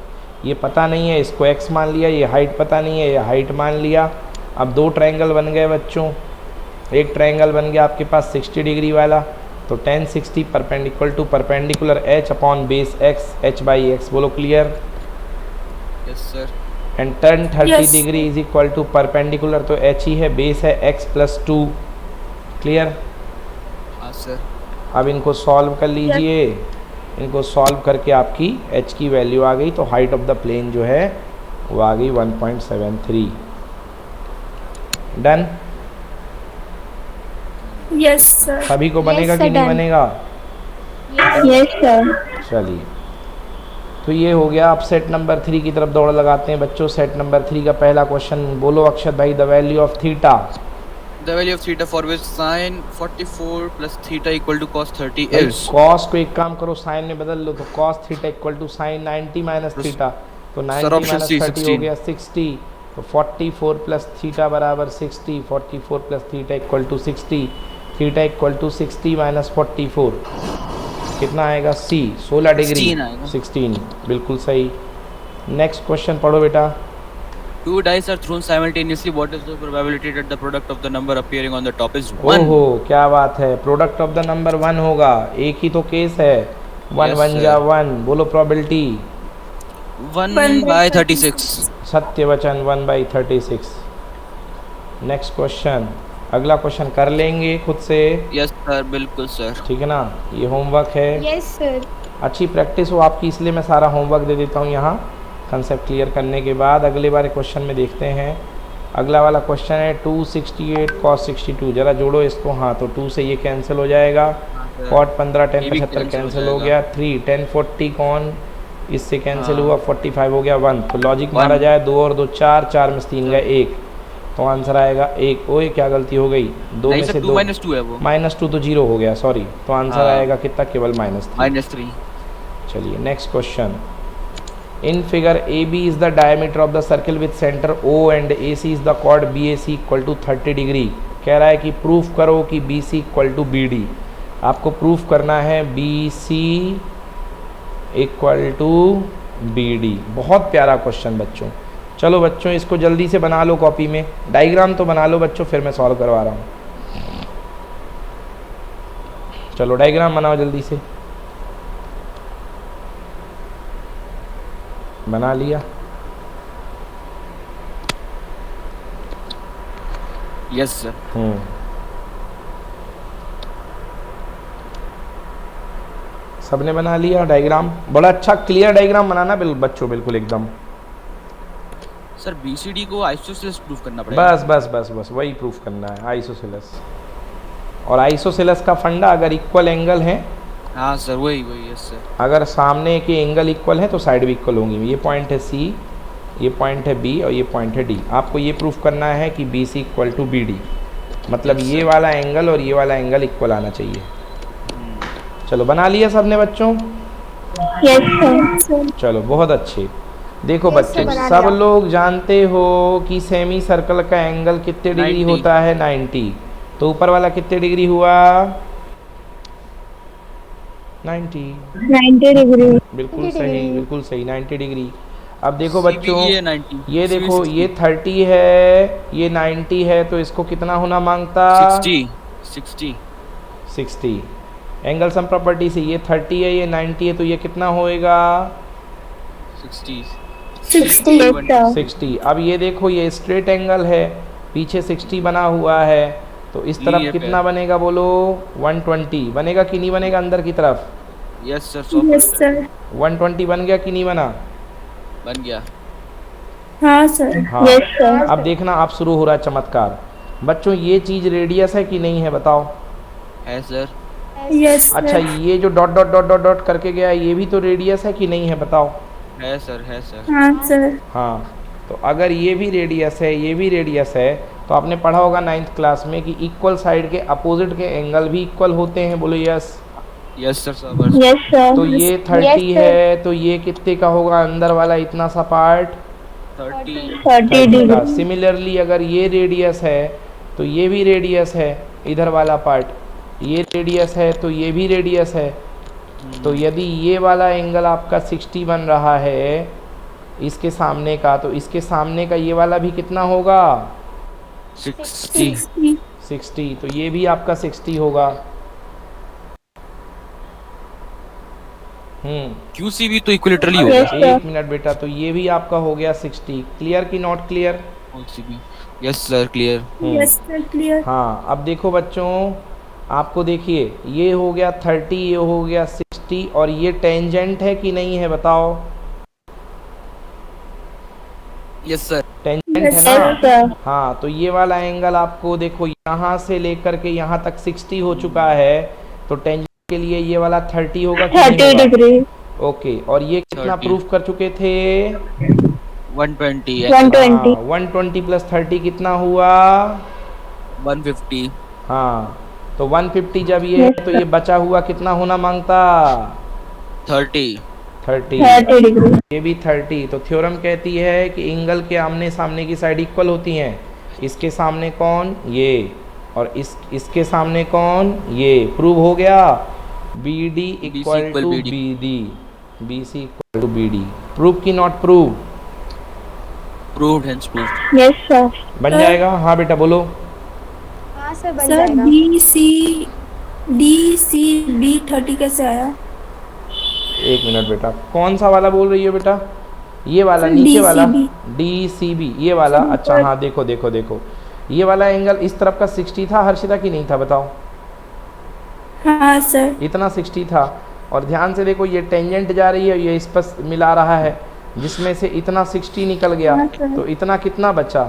ये पता नहीं है, इसको x मान लिया, ये हाइट पता नहीं है, ये हाइट मान लिया। अब 2 ट्रायंगल बन गए बच्चों। एक ट्रायंगल बन गया आपके पास 60 डिग्री वाला, तो tan 60 perpendicular to perpendicular h upon base x, h by x, बोलो clear. Yes sir. And tan 30 Yes. Degree is equal to perpendicular तो h ही है, बेस है x प्लस 2, क्लियर। हाँ सर। अब इनको सॉल्व कर लीजिए। इनको सॉल्व करके आपकी h की वैल्यू आ गई, तो हाइट ऑफ द प्लेन जो है वो आ गई 1.73। डन। Yes sir. सभी को बनेगा sir, कि नहीं done. बनेगा? Yes sir. चलिए, तो ये हो गया। अब सेट नंबर 3 की तरफ दौड़ लगाते हैं बच्चों। सेट नंबर 3 का पहला क्वेश्चन बोलो अक्षत भाई। The value of theta. The value of theta for which sin 44 plus theta equal to cos 30 is cos को एक काम करो, साइन में बदल लो, तो cos theta equal to sine 90 minus theta, तो 90 option माइनस C, 30 हो 16. गया 60, तो 44 प्लस थीटा बराबर 60, 44 plus theta equal to 60, theta equal to 60 minus 44 कितना आएगा? C 16 डिग्री 16 आएगा। 16, बिल्कुल सही। नेक्स्ट क्वेश्चन पढ़ो बेटा। two dice are thrown simultaneously. What is the probability that the product of the number appearing on the top is 1? ओहो क्या बात है, प्रोडक्ट ऑफ द नंबर 1 होगा। एक ही तो केस है, 1 Yes, 1 जा 1, बोलो प्रोबेबिलिटी। 1 by 36. सत्य वचन 1/36। नेक्स्ट क्वेश्चन, अगला क्वेश्चन कर लेंगे खुद से, Yes sir, बिल्कुल सर। ठीक है ना। ये होमवर्क है, Yes, sir. अच्छी अच्छी प्रैक्टिस हो आपकी, इसलिए मैं सारा होमवर्क दे देता हूँ यहाँ। कंसेप्ट क्लियर करने के बाद अगले बार क्वेश्चन में देखते हैं। अगला वाला क्वेश्चन है 268 cos 62, ज़रा जोड़ो इसको। हाँ, तो 2 से ये कैंसिल हो जाएगा, cot 15 10 ये भी 75 cancel हो कैंसिल हो जाएगा। गया, 3 10 40 कौन इससे कैंसिल हाँ। हुआ, 45 हो गया 1, तो लॉजिक One. मारा जाए, 2 और 2 4, 4 में से 3 गए 1, तो आंसर आएगा 1। ओए क्या गलती हो गई, 2 नहीं में सर, से 2 2 minus 2 है वो। -2 तो 0 हो गया, सॉरी, तो आंसर हाँ। आएगा कितना, केवल -3। -3। चलिए next question. In figure A B is the diameter of the circle with centre O and A C is the chord B A C equal to 30 degree. कह रहा है कि प्रूफ करो कि B C equal to B D. आपको proof करना है B C equal to B D. बहुत प्यारा क्वेश्चन बच्चों। चलो बच्चों इसको जल्दी से बना लो कॉपी में, डायग्राम तो बना लो बच्चों, फिर मैं सॉल्व करवा रहा हूँ। चलो डायग्राम बनाओ जल्दी से। बना लिया? Yes sir. सबने बना लिया डायग्राम? बड़ा अच्छा क्लियर डायग्राम बनाना बच्चों, बिल्कुल एकदम। सर बीसीडी को आइसोसेलेस प्रूफ करना पड़ेगा। बस बस बस बस वही प्रूफ करना है, आइसोसेलेस। और आइसोसेलेस का फंडा, अगर इक्वल एंगल है, हाँ सर, वही वही। Yes sir. अगर सामने के एंगल इक्वल है तो साइड भी इक्वल होंगी। ये पॉइंट है सी, ये पॉइंट है बी और ये पॉइंट है डी। आपको ये प्रूफ करना है कि B C equal to B D, मतलब Yes, ये sir. वाला एंगल और ये वाला एंगल इक्वल आना चाहिए। चलो बना लिया सबने बच्चों? Yes sir. चलो बहुत अच्छे। देखो Yes, बच्चों sir, बना सब लिया। लोग जानते हो कि सेमी सर्कल का एंगल कितने डिग्री 90 होता है? 90। तो ऊपर वाला कितने डिग्री हुआ? 90। 90 डिग्री। बिल्कुल 90 सही, डिग्री। बिल्कुल सही, 90 डिग्री। अब देखो CB बच्चों, ये 90, ये CB देखो 60, ये 30 है, ये 90 है, तो इसको कितना होना मांगता? 60। 60। एंगल सम प्रॉपर्टी से ये 30 है, ये 90 है, तो ये कितना होएगा? 60। 60। 60। अब ये देखो ये स्ट्रेट एंगल है, पीछे 60 बना हुआ है, तो इस ये तरफ कितना पे। बनेगा बोलो? 120 बनेगा कि नहीं बनेगा अंदर की तरफ? Yes sir, yes 100% sir. 120 बन गया कि नहीं बना? बन गया। हाँ सर। हाँ। Yes sir. अब देखना अब शुरू हो रहा है चमत्कार। बच्चों ये चीज़ रेडियस है कि नहीं है बताओ? है सर। यस अच्छा सर। ये जो dot dot dot dot dot करके गया है, ये भी तो रेडियस है कि नहीं है बताओ? है सर, है सर। हाँ सर। हाँ, तो अगर ये भी रेडियस है, ये भी रेडियस है, तो आपने पढ़ा होगा 9th क्लास में कि इक्वल साइड के अपोजिट के एंगल भी इक्वल होते हैं, बोलो yes. Yes sir, sir. Yes sir. तो ये 30 Yes, sir. है, तो ये कितने का होगा अंदर वाला इतना सा पार्ट? 30। 30 डिग्री। सिमिलरली अगर ये रेडियस है तो ये भी रेडियस है, इधर वाला पार्ट ये रेडियस है, तो ये भी रेडियस है। तो यदि ये वाला एंगल आपका 60 बन रहा है इसके सामने का, तो इसके सामने का ये वाला भी कितना होगा? 60 60। तो ये भी आपका 60 होगा। QCV तो इक्विलेटरली होगा। Yes, sir. एक मिनट बेटा, तो ये भी आपका हो गया 60। क्लियर कि not clear? QCV yes sir clear. Yes sir clear. हाँ, अब देखो बच्चों, आपको देखिए ये हो गया 30, ये हो गया 60, और ये टेंजेंट है कि नहीं है बताओ? Yes sir. टेंजेंट है यस ना? सर। हाँ, तो ये वाला एंगल आपको देखो यहाँ से लेकर के यहाँ तक 60 हो चुका है, तो टेंजेंट के लिए ये वाला 30 होगा कि 30 नहीं होगा? डिग्री। ओके, और ये कितना 30 प्रूफ कर चुके थे? 120 120। 120 प्लस 30 कितना हुआ? 150 हाँ, तो 150 जब ये है तो ये बचा हुआ कितना होना मांगता? 30 30। 30 डिग्री। ये भी 30। तो थ्योरम कहती है कि एंगल के आमने सामने की साइड इक्वल होती हैं। इसके सामने कौन? ये। और इसके सामने कौन? ये। प्रूव हो गया। BD equal equal to BD। BD, BC equal to BD। Prove की not prove? Proved hence proved. Yes sir. बन जाएगा? हाँ बेटा बोलो। हाँ सर, बन सर जाएगा। डी सी बी 30 कैसे आया? एक मिनट बेटा, कौन सा वाला बोल रही हो बेटा? ये वाला सर, नीचे वाला DCB। DCB, ये वाला। अच्छा हाँ, देखो देखो देखो, ये वाला एंगल इस तरफ का 60 था हर्षिता की नहीं था बताओ? हाँ सर। इतना 60 था। और ध्यान से देखो, ये टेंजेंट जा रही है, ये इस पर मिला रहा है, जिसमें से इतना 60 निकल गया, हाँ सर। तो इतना कितना बचा?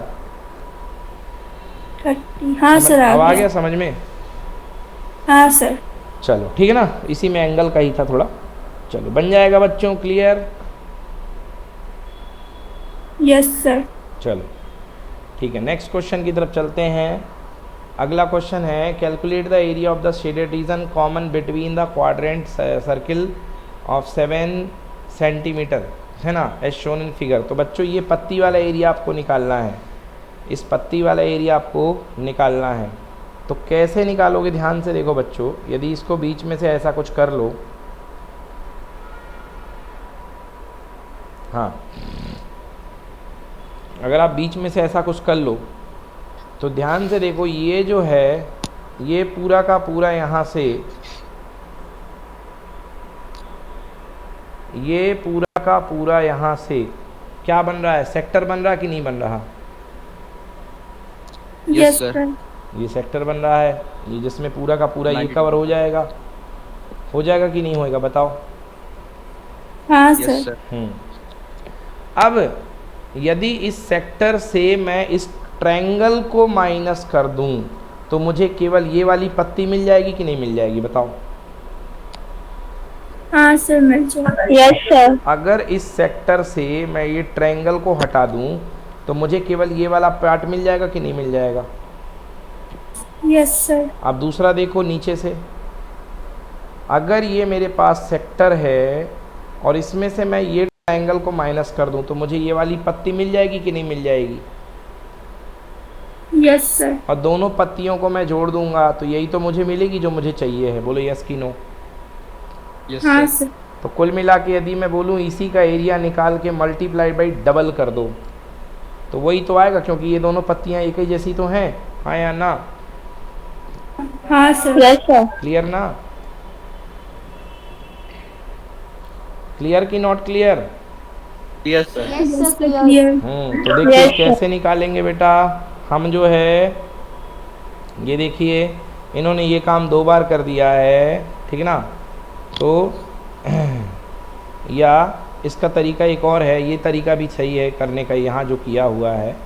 30। हाँ सर अब आ आ गया गया। समझ में? हाँ सर। चलो ठीक है ना, इसी में एंगल का ही था थोड़ा। चलो बन जाएगा बच्चों, क्लियर? Yes sir. चलो ठीक है, नेक्स्ट क्वेश्चन की तरफ चलते हैं। अगला क्वेश्चन है, calculate the area of the shaded region common between the quadrant circle of 7 centimetre, है ना, एज शोन इन फिगर। तो बच्चों ये पत्ती वाला एरिया आपको निकालना है, इस पत्ती वाला एरिया आपको निकालना है। तो कैसे निकालोगे? ध्यान से देखो बच्चों, यदि इसको बीच में से ऐसा कुछ कर लो, हाँ, अगर आप बीच में से ऐसा कुछ कर लो तो ध्यान से देखो, ये जो है ये पूरा का पूरा यहाँ से, ये पूरा का पूरा यहाँ से क्या बन रहा है? सेक्टर बन रहा कि नहीं बन रहा? Yes sir. सर। ये सेक्टर बन रहा है, ये जिसमें पूरा का पूरा ये 90 कवर हो जाएगा कि नहीं होएगा बताओ? हाँ यस सर। सर। अब यदि इस सेक्टर से मैं इस ट्रायंगल को माइनस कर दूं तो मुझे केवल ये वाली पत्ती मिल जाएगी कि नहीं मिल जाएगी बताओ? हाँ सर मिल जाएगा। Yes sir. अगर इस सेक्टर से मैं ये ट्रायंगल को हटा दूं तो मुझे केवल ये वाला पार्ट मिल जाएगा कि नहीं मिल जाएगा? Yes sir. अब दूसरा देखो नीचे से, अगर ये मेरे पास सेक्टर है और इसमें से मैं ये ट्रायंगल को माइनस कर दूं तो मुझे ये वाली पत्ती मिल जाएगी कि नहीं मिल जाएगी? Yes sir. और दोनों पत्तियों को मैं जोड़ दूंगा तो यही तो मुझे मिलेगी जो मुझे चाहिए है। बोलो यस कि नो? यस हाँ सर। सर। तो कुल मिला के यदि मैं बोलूँ इसी का एरिया निकाल के मल्टीप्लाई बाई डबल कर दो तो वही तो आएगा, क्योंकि ये दोनों पत्तियाँ एक ही जैसी तो हैं, हाँ या ना? हाँ सर। Yes sir. क्लियर ना? क्लियर कि not clear? Yes sir. Yes sir, clear. Clear. तो देखिए Yes, sir. कैसे निकालेंगे बेटा हम, जो है ये देखिए इन्होंने ये काम 2 बार कर दिया है, ठीक है ना? तो या इसका तरीका एक और है, ये तरीका भी सही है करने का। यहाँ जो किया हुआ है,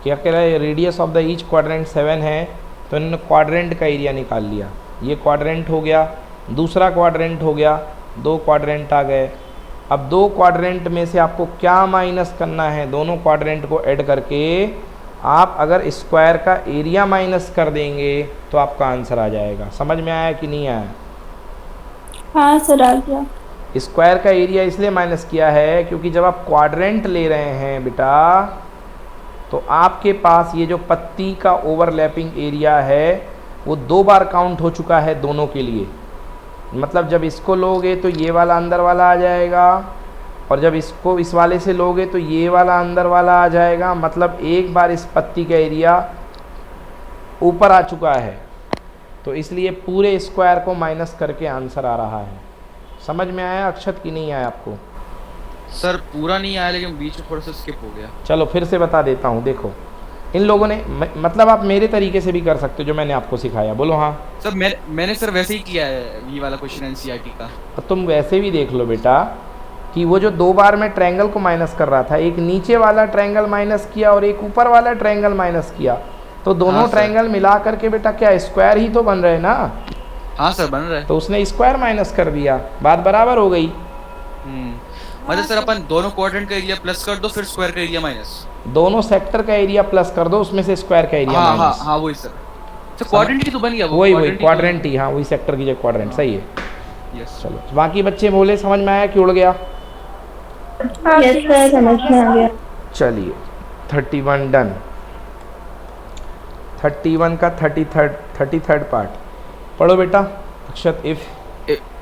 क्या कह रहा है, radius of the each quadrant 7 है, तो इन्होंने क्वाड्रेंट का एरिया निकाल लिया। ये क्वाड्रेंट हो गया, दूसरा क्वाड्रेंट हो गया, 2 क्वाड्रेंट आ गए। अब 2 क्वाड्रेंट में से आपको क्या माइनस करना है? दोनों क्वाड्रेंट को ऐड करके आप अगर स्क्वायर का एरिया माइनस कर देंगे तो आपका आंसर आ जाएगा। समझ में आया कि नहीं आया? हाँ सर आ गया। स्क्वायर का एरिया इसलिए माइनस किया है क्योंकि जब आप क्वाड्रेंट ले रहे हैं बेटा तो आपके पास ये जो पत्ती का ओवरलैपिंग एरिया है वो 2 बार काउंट हो चुका है दोनों के लिए। मतलब जब इसको लोगे तो ये वाला अंदर वाला आ जाएगा, और जब इसको इस वाले से लोगे तो ये वाला अंदर वाला आ जाएगा। मतलब एक बार इस पत्ती का एरिया ऊपर आ चुका है, तो इसलिए पूरे स्क्वायर को माइनस करके आंसर आ रहा है। समझ में आया अक्षत की नहीं आया आपको? सर पूरा नहीं आया, लेकिन बीच में थोड़ा सा स्किप हो गया। चलो फिर से बता देता हूँ। देखो इन लोगों ने मतलब आप मेरे तरीके से भी कर सकते हो जो मैंने आपको सिखाया। बोलो हाँ। सर मैंने सर वैसे ही किया है ये वाला क्वेश्चन एनसीईआरटी का। तो तुम वैसे भी देख लो बेटा कि वो जो 2 बार मैं ट्रायंगल को माइनस कर रहा था, एक नीचे वाला ट्रायंगल माइनस किया और एक ऊपर वाला ट्रायंगल माइनस किया, तो दोनों हाँ, ट्रायंगल मिला करके बेटा क्या स्क्वायर ही तो बन रहे ना। हाँ सर बन रहा है। तो उसने स्क्वायर माइनस कर दिया, बात बराबर हो गई। मतलब सर अपन दोनों क्वाड्रेंट का एरिया प्लस कर दो, फिर स्क्वायर का एरिया माइनस। दोनों सेक्टर का एरिया प्लस कर दो, उसमें से स्क्वायर का एरिया हाँ माइनस। हाँ वही सर। सर क्वाड्रेंट की तो बन गया वो। वही क्वाड्रेंट ही, हाँ वही सेक्टर की जो क्वाड्रेंट। सही है। यस। चलो बाकी बच्चे बोले समझ में आया कि उड़ गया? यस सर, समझ में आ गया। चलिए 31 डन। 31 का 33rd पार्ट पढ़ो बेटा अक्षत।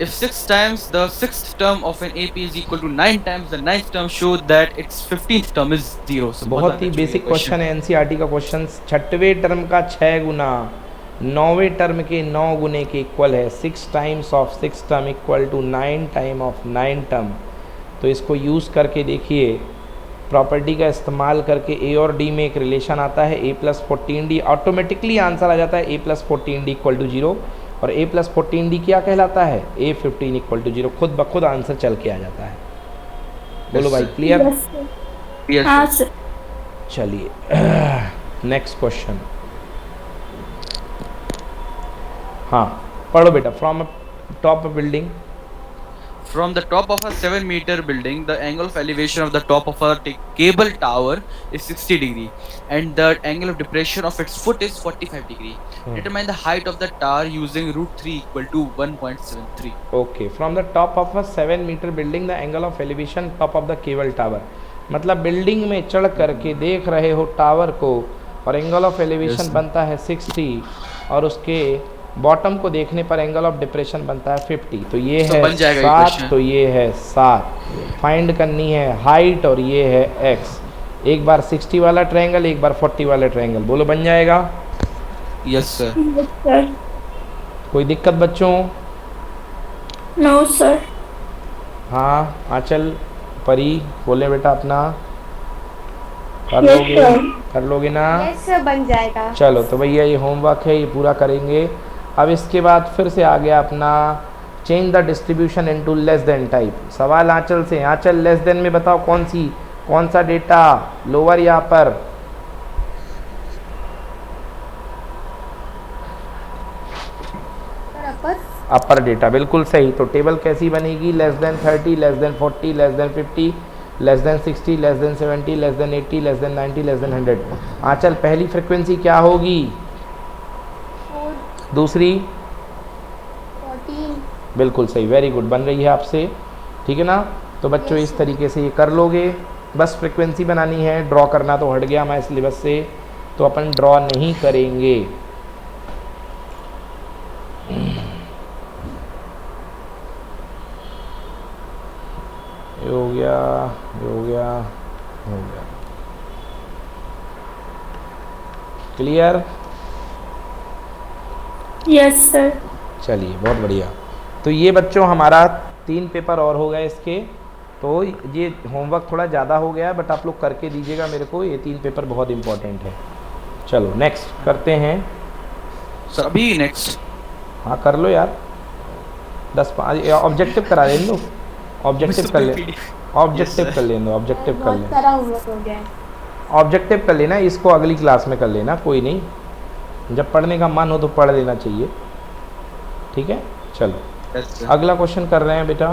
If 6 times the 6th term of an AP is equal to 9 times the 9th term, show that its 15th term is 0. So बहुत ही बेसिक क्वेश्चन है, एनसीईआरटी का क्वेश्चन। 6वें टर्म का 6 गुना 9वें टर्म के 9 गुने के इक्वल है। 6 times of 6 term equal to 9 time of 9 term. तो इसको यूज़ करके देखिए, प्रॉपर्टी का इस्तेमाल करके ए और डी में एक रिलेशन आता है, a+14d। ऑटोमेटिकली आंसर आ जाता है a+14d इक्वल टू 0, और a+14d क्या कहलाता है? a15 equal to 0। खुद ब खुद आंसर चल के आ जाता है। बोलो भाई क्लियर? Yes sir. हाँ सर। चलिए नेक्स्ट क्वेश्चन। हाँ पढ़ो बेटा। From top building, From the top of a 7-meter building, the angle of elevation of the top of a cable tower is 60 degree, and the angle of depression of its foot is 45 degree. Determine the height of the tower using √3 equal to 1.73. Okay. From the top of a 7-meter building the angle of elevation top of the cable tower. मतलब building में चढ़ करके देख रहे हो tower को, और angle of elevation बनता है 60, और उसके बॉटम को देखने पर एंगल ऑफ डिप्रेशन बनता है 50। तो ये है 7, तो ये है 7। फाइंड करनी है हाइट, और ये है x। एक बार 60 वाला ट्रायंगल, एक बार 40 वाला ट्रायंगल। बोलो बन जाएगा? Yes sir. Yes sir. कोई दिक्कत बच्चों? No sir. हाँ आंचल परी बोले बेटा अपना कर Yes, लोगे? sir. कर लोगे ना? यस सर बन जाएगा। चलो तो भैया ये होमवर्क है, ये पूरा करेंगे। अब इसके बाद फिर से आ गया अपना change the distribution into less than type. सवाल आंचल से। आंचल लेस देन में बताओ कौन सा डेटा लोअर या अपर? अपर डेटा, बिल्कुल सही। तो टेबल कैसी बनेगी? Less than 30, less than 40, less than 50, less than 60, less than 70, less than 80, less than 90, less than 100। आंचल पहली फ्रीक्वेंसी क्या होगी? दूसरी 14। बिल्कुल सही, वेरी गुड, बन रही है आपसे। ठीक है ना? तो बच्चों इस तरीके से ये कर लोगे। बस फ्रीक्वेंसी बनानी है, ड्रॉ करना तो हट गया हमारे सिलेबस से, तो अपन ड्रॉ नहीं करेंगे। ये हो गया, ये हो गया, हो गया। क्लियर? Yes sir. चलिए बहुत बढ़िया। तो ये बच्चों हमारा 3 पेपर और हो गए इसके। तो ये होमवर्क थोड़ा ज़्यादा हो गया, बट आप लोग करके दीजिएगा मेरे को। ये 3 पेपर बहुत इंपॉर्टेंट है। चलो नेक्स्ट करते हैं सर। अभी नेक्स्ट? हाँ कर लो यार। 10 ऑब्जेक्टिव करा लें दो। ऑब्जेक्टिव कर ले, ऑब्जेक्टिव कर लें दो, ऑब्जेक्टिव कर बहुत लें। सारा होमवर्क हो गया है। ऑब्जेक्टिव कर लेना, इसको अगली क्लास में कर लेना, कोई नहीं। जब पढ़ने का मन हो तो पढ़ लेना चाहिए। ठीक है? चलो अगला क्वेश्चन कर रहे हैं बेटा।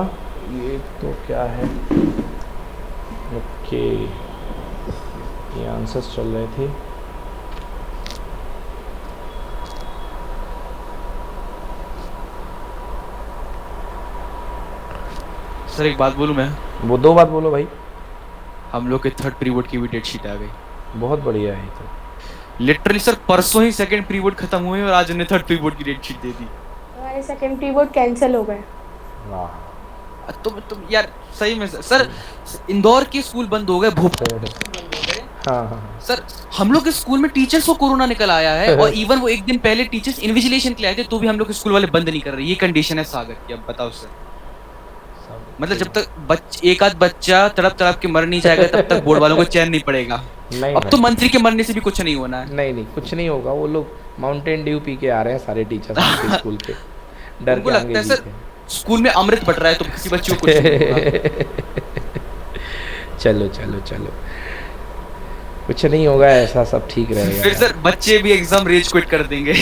ये तो क्या है? ओके, ये आंसर्स चल रहे थे। सर एक बात बोलूं मैं? वो 2 बात बोलो भाई। हम लोग के 3rd पीरियड की भी डेट शीट आ गई। बहुत बढ़िया है ये तो। लिटरली सर परसों ही सेकंड पीरियड खत्म हुए और आज उन्हें थर्ड पीरियड की डेट शीट दे दी। हमारे सेकंड पीरियड कैंसिल हो गए। वाह। तुम यार सही में सर इंदौर के स्कूल बंद हो गए, भोपाल के स्कूल बंद हो गए। हाँ। सर हम लोग के स्कूल में टीचर्स को कोरोना निकल आया है और इवन वो एक दिन पहले टीचर्स इन्विजिलेशन के लिए आए थे तो भी हम लोग के स्कूल वाले बंद नहीं कर रहे। ये कंडीशन है सागर की। अब बताओ सर, मतलब जब तक एक आध बच्चा तड़प के मर नहीं जाएगा तब तक बोर्ड वालों को चैन नहीं पड़ेगा। नहीं अब तो मंत्री के मरने से भी कुछ नहीं होना है। नहीं कुछ नहीं होगा। वो लोग माउंटेन ड्यू पी के आ रहे हैं सारे टीचर्स स्कूल के, डर उनको के आगे लगता है सर स्कूल में अमृत बट रहा है तो किसी बच्चे को कुछ नहीं होगा। चलो कुछ नहीं होगा, ऐसा सब ठीक रहेगा। फिर सर बच्चे भी एग्जाम रेज क्विट कर देंगे।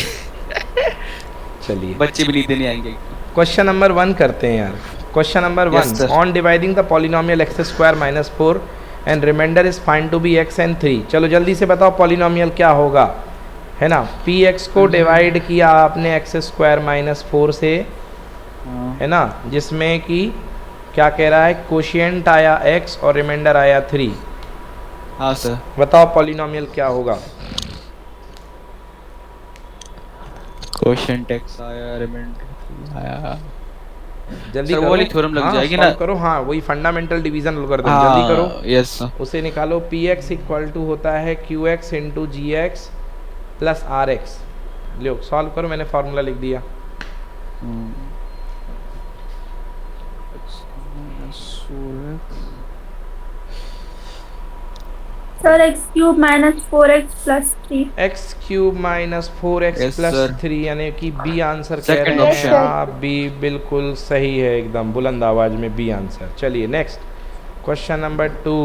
चलिए बच्चे भी नींद नहीं आएंगे। क्वेश्चन नंबर 1 करते हैं यार। Question number 1, on dividing the polynomial x square minus 4 and remainder is find to be x and 3। चलो जल्दी से बताओ पॉलिनोमियल क्या होगा, है ना। px को डिवाइड किया आपने x स्क्वायर माइनस 4 से, है ना, जिसमें कि क्या कह रहा है, कोशिएंट आया x और रिमाइंडर आया 3। हाँ सर बताओ पॉलिनोमियल क्या होगा। क्वेश्चन टेक्स आया, रिमाइंडर आया, जल्दी सर करो। वो वाली थ्योरम लग जाएगी ना। solve करो। हाँ वही फंडामेंटल डिवीजन एल्गोरिथम, जल्दी करो। Yes sir. उसे निकालो। px इक्वल टू होता है qx into gx plus rx। लो सॉल्व करो, मैंने फार्मूला लिख दिया। Sir x cube minus 4x plus 3। x cube minus 4x Yes, plus sir. 3 यानी कि बी आंसर कह Second रहे option. हैं आप। बी बिल्कुल सही है, एकदम बुलंद आवाज में बी आंसर। चलिए नेक्स्ट क्वेश्चन नंबर 2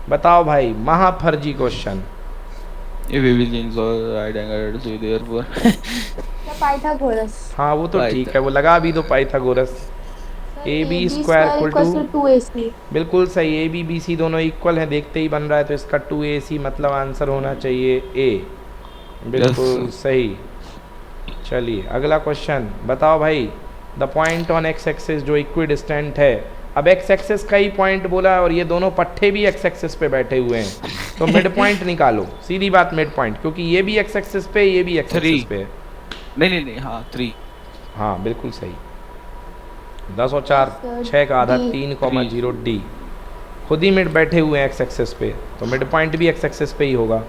बताओ भाई, महाफर्जी question. If we will change the right angle so therefore The Pythagoras. हाँ वो तो ठीक है, वो लगा भी दो Pythagoras. A B square equal to 2ac। बिल्कुल सही। ए बी बी सी दोनों इक्वल है, देखते ही बन रहा है, तो इसका 2ac मतलब आंसर होना चाहिए ए। बिल्कुल सही। चलिए अगला क्वेश्चन बताओ भाई, the point on x axis जो इक्वी डिस्टेंट है। अब एक्स एक्सिस का ही पॉइंट बोला और ये दोनों पट्टे भी एक्स एक्सिस पे बैठे हुए हैं, तो मिड पॉइंट निकालो। सीधी बात मिड पॉइंट, क्योंकि ये भी एक्स एक्सिस पे, ये भी एक्स एक्सिस पे है। नहीं हाँ 3। हाँ बिल्कुल सही। 10 और 4 6 का आधा, 3,0 डी। खुद ही मिड बैठे हुए हैं एक्स एक्सिस पे, तो मिड पॉइंट भी एक्स एक्सिस पे ही होगा,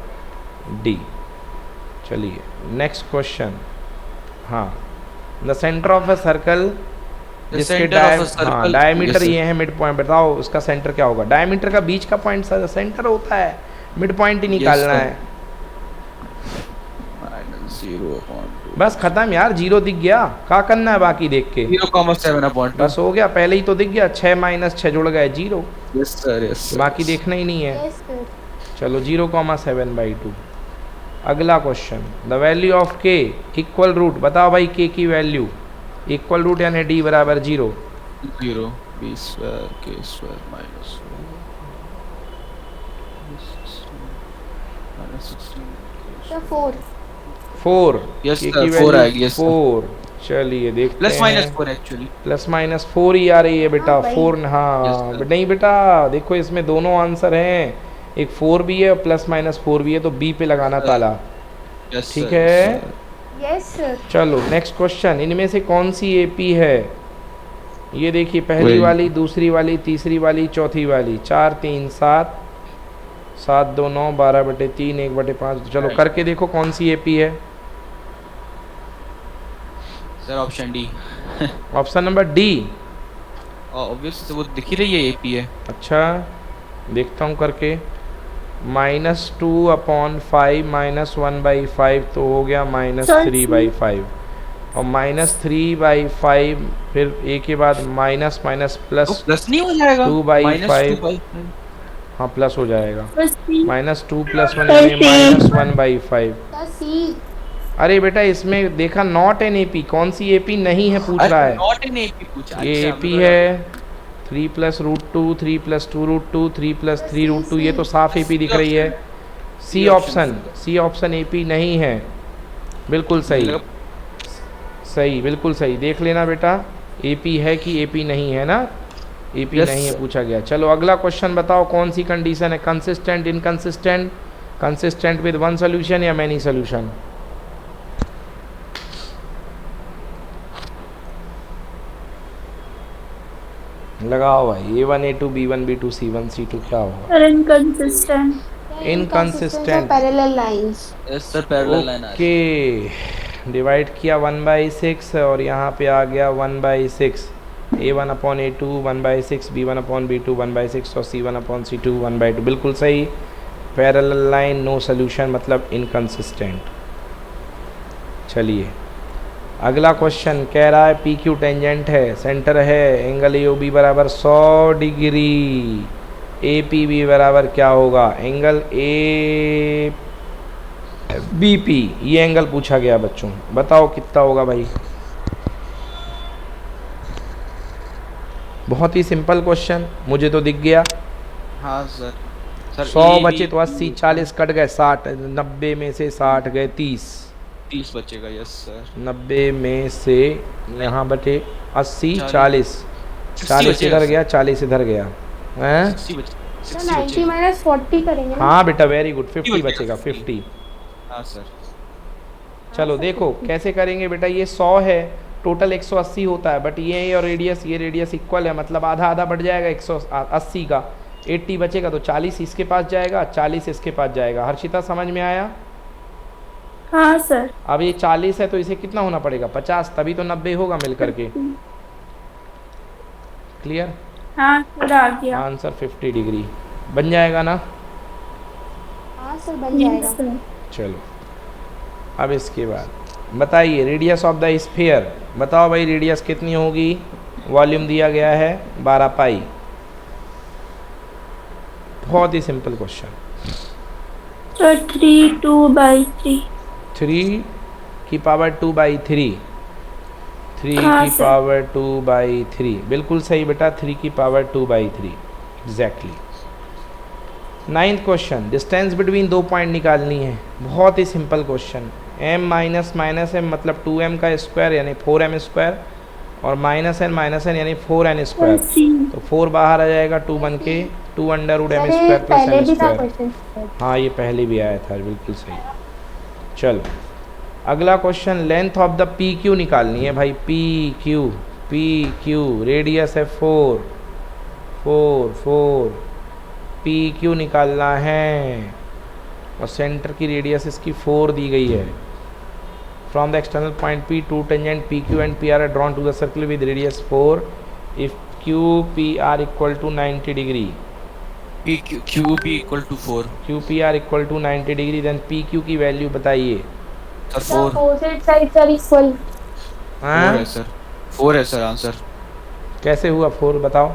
डी। चलिए नेक्स्ट क्वेश्चन। हाँ, the centre of a circle जिसके डायमीटर ये है, मिड पॉइंट बताओ उसका सेंटर क्या होगा। डायमीटर का बीच का पॉइंट सेंटर होता है, मिड पॉइंट ही निकालना है। बस खत्म यार, 0 दिख गया, क्या करना है बाकी देख के। 0,7 बस हो गया, पहले ही तो दिख गया। 6 माइनस 6 जुड़ गए 0। Yes sir yes. बाकी देखना ही नहीं है। Yes, sir. चलो 0,7/2। अगला question, the value of k equal root बताओ भाई, k की वैल्यू इक्वल रूट यानी d बराबर 0। 0 b square k square minus The 4. 4। Yes, k sir, की 4 वैल्यू आएगी, yes, sir. 4। चलिए देखते प्लस हैं। Minus 4 actually. प्लस माइनस 4 ही आ रही है बेटा। हाँ भाई। 4 हाँ Yes, sir. नहीं बेटा, देखो इसमें दोनों आंसर हैं, एक 4 भी है और प्लस माइनस 4 भी है, तो बी पे लगाना ताला। यस ठीक है। Yes, sir. चलो नेक्स्ट क्वेश्चन, इनमें से कौन सी एपी है। ये देखिए, पहली वही। वाली, दूसरी वाली, तीसरी वाली, चौथी वाली। 4 3 7, 7 2 9, 12/3, 1/5। चलो करके देखो कौन सी एपी है। Sir option D. Option number D. Obviously वो दिख ही रही है एपी है। अच्छा देखता हूँ करके। -2/5 -1/5 तो हो गया -3/5, और -3/5 फिर a के बाद माइनस माइनस तो प्लस प्लस नहीं हो जाएगा 2/5। हाँ प्लस हो जाएगा। प्लस 3। -2 + 1 यानी -1/5। The C. अरे बेटा इसमें देखा नॉट एन एपी, कौन सी एपी नहीं है पूछ रहा है। नॉट इन एपी पूछा। ये एपी है। 3 + √2, 3 + 2√2, 3 + 3√2, ये तो साफ एपी दिख रही है। C option, C option AP नहीं है। बिल्कुल सही, सही बिल्कुल सही। देख लेना बेटा, एपी है कि एपी नहीं है ना। एपी Yes, नहीं है sir. पूछा गया। चलो अगला क्वेश्चन बताओ, कौन सी कंडीशन है, consistent, inconsistent, consistent with one solution या मैनी सोल्यूशन? लगाओ भाई, A1 A2 B1 B2 C1 C2 क्या होगा? Sir inconsistent. Inconsistent. Parallel lines. Yes sir, parallel line आ रही है। ओके, डिवाइड किया 1/6 और यहाँ पे आ गया 1/6। A1 upon A2 1/6, B1 upon B2 1/6 और C1 अपॉन C2 1/2। बिल्कुल सही। पैरेलल लाइन नो सोल्यूशन मतलब इनकंसिस्टेंट। चलिए अगला क्वेश्चन कह रहा है पी क्यू टेंजेंट है, सेंटर है, एंगल ए ओ बी बराबर 100 डिग्री, ए पी बी बराबर क्या होगा? एंगल ए बी पी, ये एंगल पूछा गया बच्चों, बताओ कितना होगा भाई? बहुत ही सिंपल क्वेश्चन, मुझे तो दिख गया। हाँ सर। सर 100 बचे तो 80, 40 कट गए 60, 90 में से 60 गए 30 बचेगा। Yes sir. 90 में से यहाँ बचे 80, 40 60 बचेगा इधर गया, 40 इधर गया हैं? 90 माइनस 40 करेंगे ना? हाँ बेटा वेरी गुड, 50 बचेगा 50। हाँ सर। चलो देखो कैसे करेंगे बेटा, ये 100 है, टोटल 180 होता है, बट ये और ये रेडियस इक्वल है, मतलब आधा आधा बढ़ जाएगा 180 का। 80 बचेगा तो 40 इसके पास जाएगा, 40 इसके पास जाएगा। हर्षिता समझ में आया? हाँ सर। अब ये 40 है तो इसे कितना होना पड़ेगा? 50, तभी तो 90 होगा मिल करके। क्लियर? हाँ सर आ गया। आंसर 50 डिग्री बन जाएगा ना? हाँ सर बन जाएगा। Yes sir. चलो अब इसके बाद बताइए रेडियस ऑफ द स्फीयर, बताओ भाई रेडियस कितनी होगी? वॉल्यूम दिया गया है 12 पाई। बहुत ही सिंपल क्वेश्चन। सर 3 2/3। 3 की पावर 2/3, 3 हाँ की सर। पावर 2/3 बिल्कुल सही बेटा, 3 की power 2/3 exactly. 9th question, distance between दो पॉइंट निकालनी है। बहुत ही simple question. m minus minus M मतलब 2m का स्क्वायर यानी 4m स्क्वायर, और माइनस n यानी 4n स्क्वायर, तो 4 बाहर आ जाएगा, 2 बन के 2 under root m square plus पहले m भी था स्क्वायर। क्वेश्चन। हाँ ये पहले भी आया था, बिल्कुल सही। चलो अगला question, length of the P Q निकालनी है भाई। पी क्यू रेडियस है 4 पी क्यू निकालना है, और सेंटर की रेडियस इसकी 4 दी गई है। From the external point P to tangent P Q and P R drawn to the circle with radius 4 if Q P R equal to 90 degree. QP equal to 4। Q P R equal to 90 degree, then P Q की value बताइए। Sir 4। Opposite sides are equal. 4 है sir. 4 है sir answer. कैसे हुआ 4 बताओ?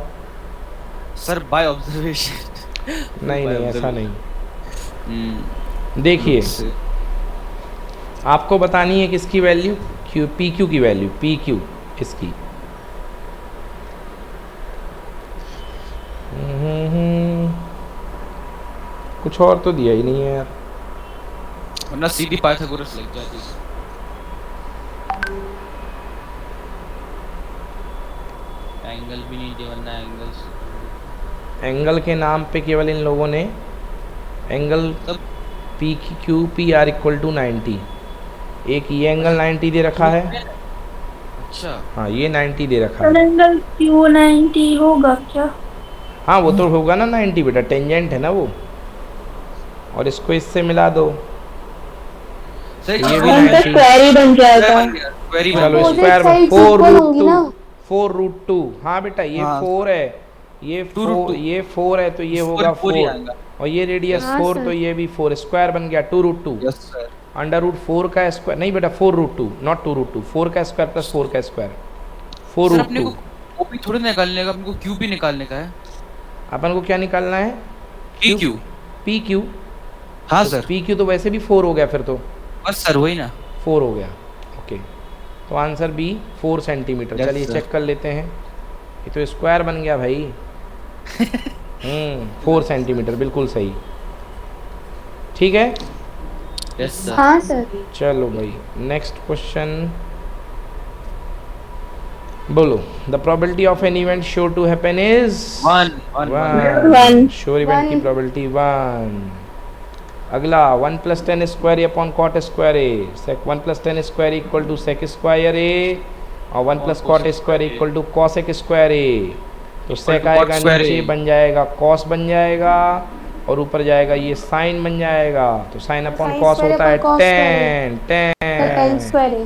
Sir by observation. नहीं ऐसा नहीं। हम्म। देखिए आपको बतानी है किसकी वैल्यू? पी क्यू की वैल्यू, पी क्यू इसकी। कुछ और तो दिया ही नहीं है यार। वरना सीधी पाइथागोरस लग जाती है। एंगल भी नहीं दिया, वरना एंगल्स एंगल के नाम पे केवल इन लोगों ने angle P Q P R equal to 90, एक ये एंगल 90 दे रखा है। अच्छा। हाँ ये 90 दे रखा सर है। एंगल Q 90 होगा क्या? हाँ वो तो होगा ना 90 बेटा, टेंजेंट है ना वो, और इसको इससे मिला दो, सर ये भी आंसर 90। स्क्वायर ही बन जाएगा। वेरी चलो Opposite square sides 4 equal root होंगी 2, ना? 4 रूट 2। हाँ बेटा ये हाँ। 4 है, ये 2 रूट 2। ये 4 है तो ये होगा 4, और ये रेडियस हाँ 4 सर। तो ये भी 4, स्क्वायर बन गया 2 root 2। Yes sir. Under root 4 का स्क्वायर नहीं बेटा, 4 रूट 2 नॉट 2 रूट 2, 4 का स्क्वायर प्लस 4 का स्क्वायर 4 सर रूट अपने 2। को ओपी थोड़ी निकालने का, अपने को क्यूपी निकालने का है। अपन को क्या निकालना है? PQ। P Q. हाँ सर। पी क्यू तो वैसे भी 4 हो गया, फिर तो बस सर वही ना। 4 हो गया। ओके तो आंसर बी 4 सेंटीमीटर। Yes, चलिए sir. चेक कर लेते हैं, ये तो स्क्वायर बन गया भाई। 4 सेंटीमीटर बिल्कुल सही। ठीक है यस सर। हाँ सर। चलो भाई नेक्स्ट क्वेश्चन बोलो। The probability of an event sure to happen is 1 One. Sure event की One. प्रोबेबिलिटी 1। अगला 1 plus tan square A upon cot square A, sec 1 plus tan square equal to sec square A और 1 plus cot square equal to cosec square A. तो sec आएगा नीचे बन जाएगा cos बन जाएगा और ऊपर जाएगा ये साइन बन जाएगा। तो sine upon Sin cos square होता है upon cos ten ten square है।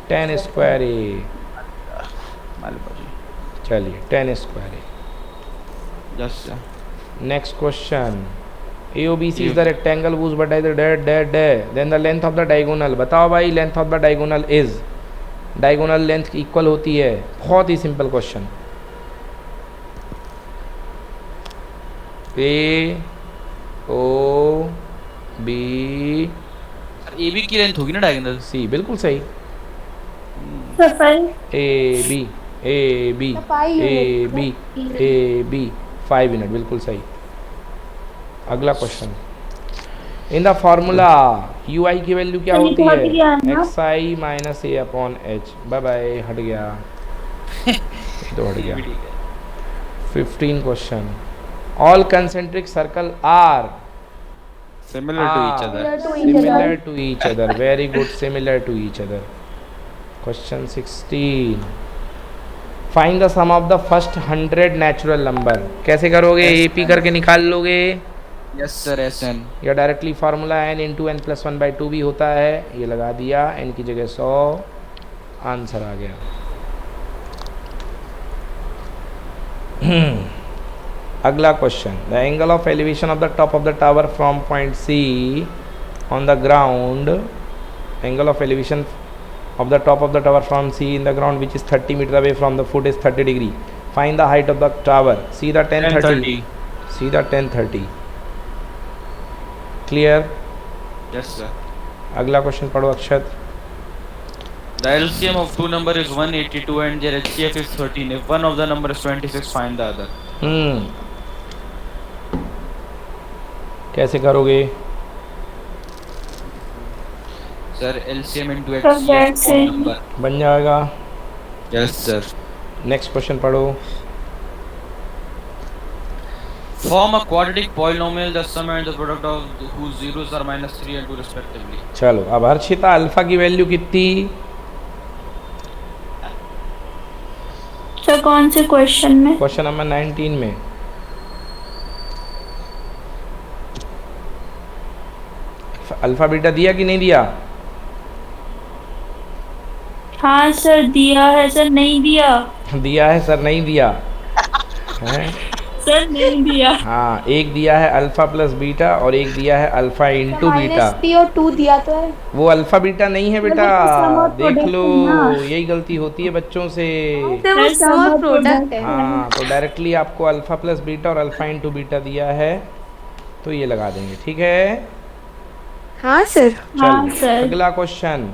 टेन स्क्वायर ए। मालूम मुझे। चलिए ten square A. Just Next question. AOBC is the rectangle whose body is then the length of the diagonal। बताओ भाई length of the diagonal is, diagonal length equal होती है। बहुत ही simple question. A O B A B की length होगी ना diagonal. C बिल्कुल सही। Sir 5 A B A B Five A unit, B A B 5 unit बिल्कुल सही। अगला question. In the formula U I की वैल्यू क्या चलिए, होती हट गया है? ना। X I minus A upon H. Bye bye, हट गया। तो हट गया। 15 question. All concentric circle are Similar to each other. similar to each other. Very good, similar to each other. Question 16. Find the sum of the first 100 natural number। कैसे करोगे? AP करके निकाल लोगे Yes sir, SN। या directly formula n into N plus 1/2 भी होता है। ये लगा दिया, n की जगह 100, आंसर आ गया। अगला question. The angle of elevation of the top of the tower from point C on the ground, angle of elevation of the top of the tower from C in the ground which is 30 meter away from the foot is 30 degree। Find the height of the tower। See the 1030। See the 1030। Clear? Yes sir। अगला question पढ़ो अक्षत। The LCM of two number is 182 and their HCF is 13। If one of the number is 26, find the other। कैसे करोगे? Sir, LCM into So HCF that's of it। number। बन जाएगा। Yes sir। Next question पढ़ो। Form a quadratic polynomial, the sum and the product of whose zeros are -3 and 2 respectively। चलो अब Harshita, alpha की value कितनी? Sir कौन से question में? क्वेश्चन नंबर 19 में। अल्फा बीटा दिया कि नहीं दिया? हाँ सर दिया है, सर नहीं दिया। दिया है सर, नहीं दिया है? सर नहीं दिया। हाँ, एक दिया है अल्फा प्लस बीटा और एक दिया है अल्फा इंटू बीटा। -3 और 2 दिया तो है। वो अल्फा बीटा नहीं है बेटा, sum of देख product लो, है ना। यही गलती होती है बच्चों से। तो वो सम और प्रोडक्ट है। हाँ, तो डायरेक्टली आपको अल्फा प्लस बीटा और अल्फा इंटू बीटा दिया है, तो ये लगा देंगे। ठीक है, हाँ सर। हाँ चलो सर। अगला क्वेश्चन।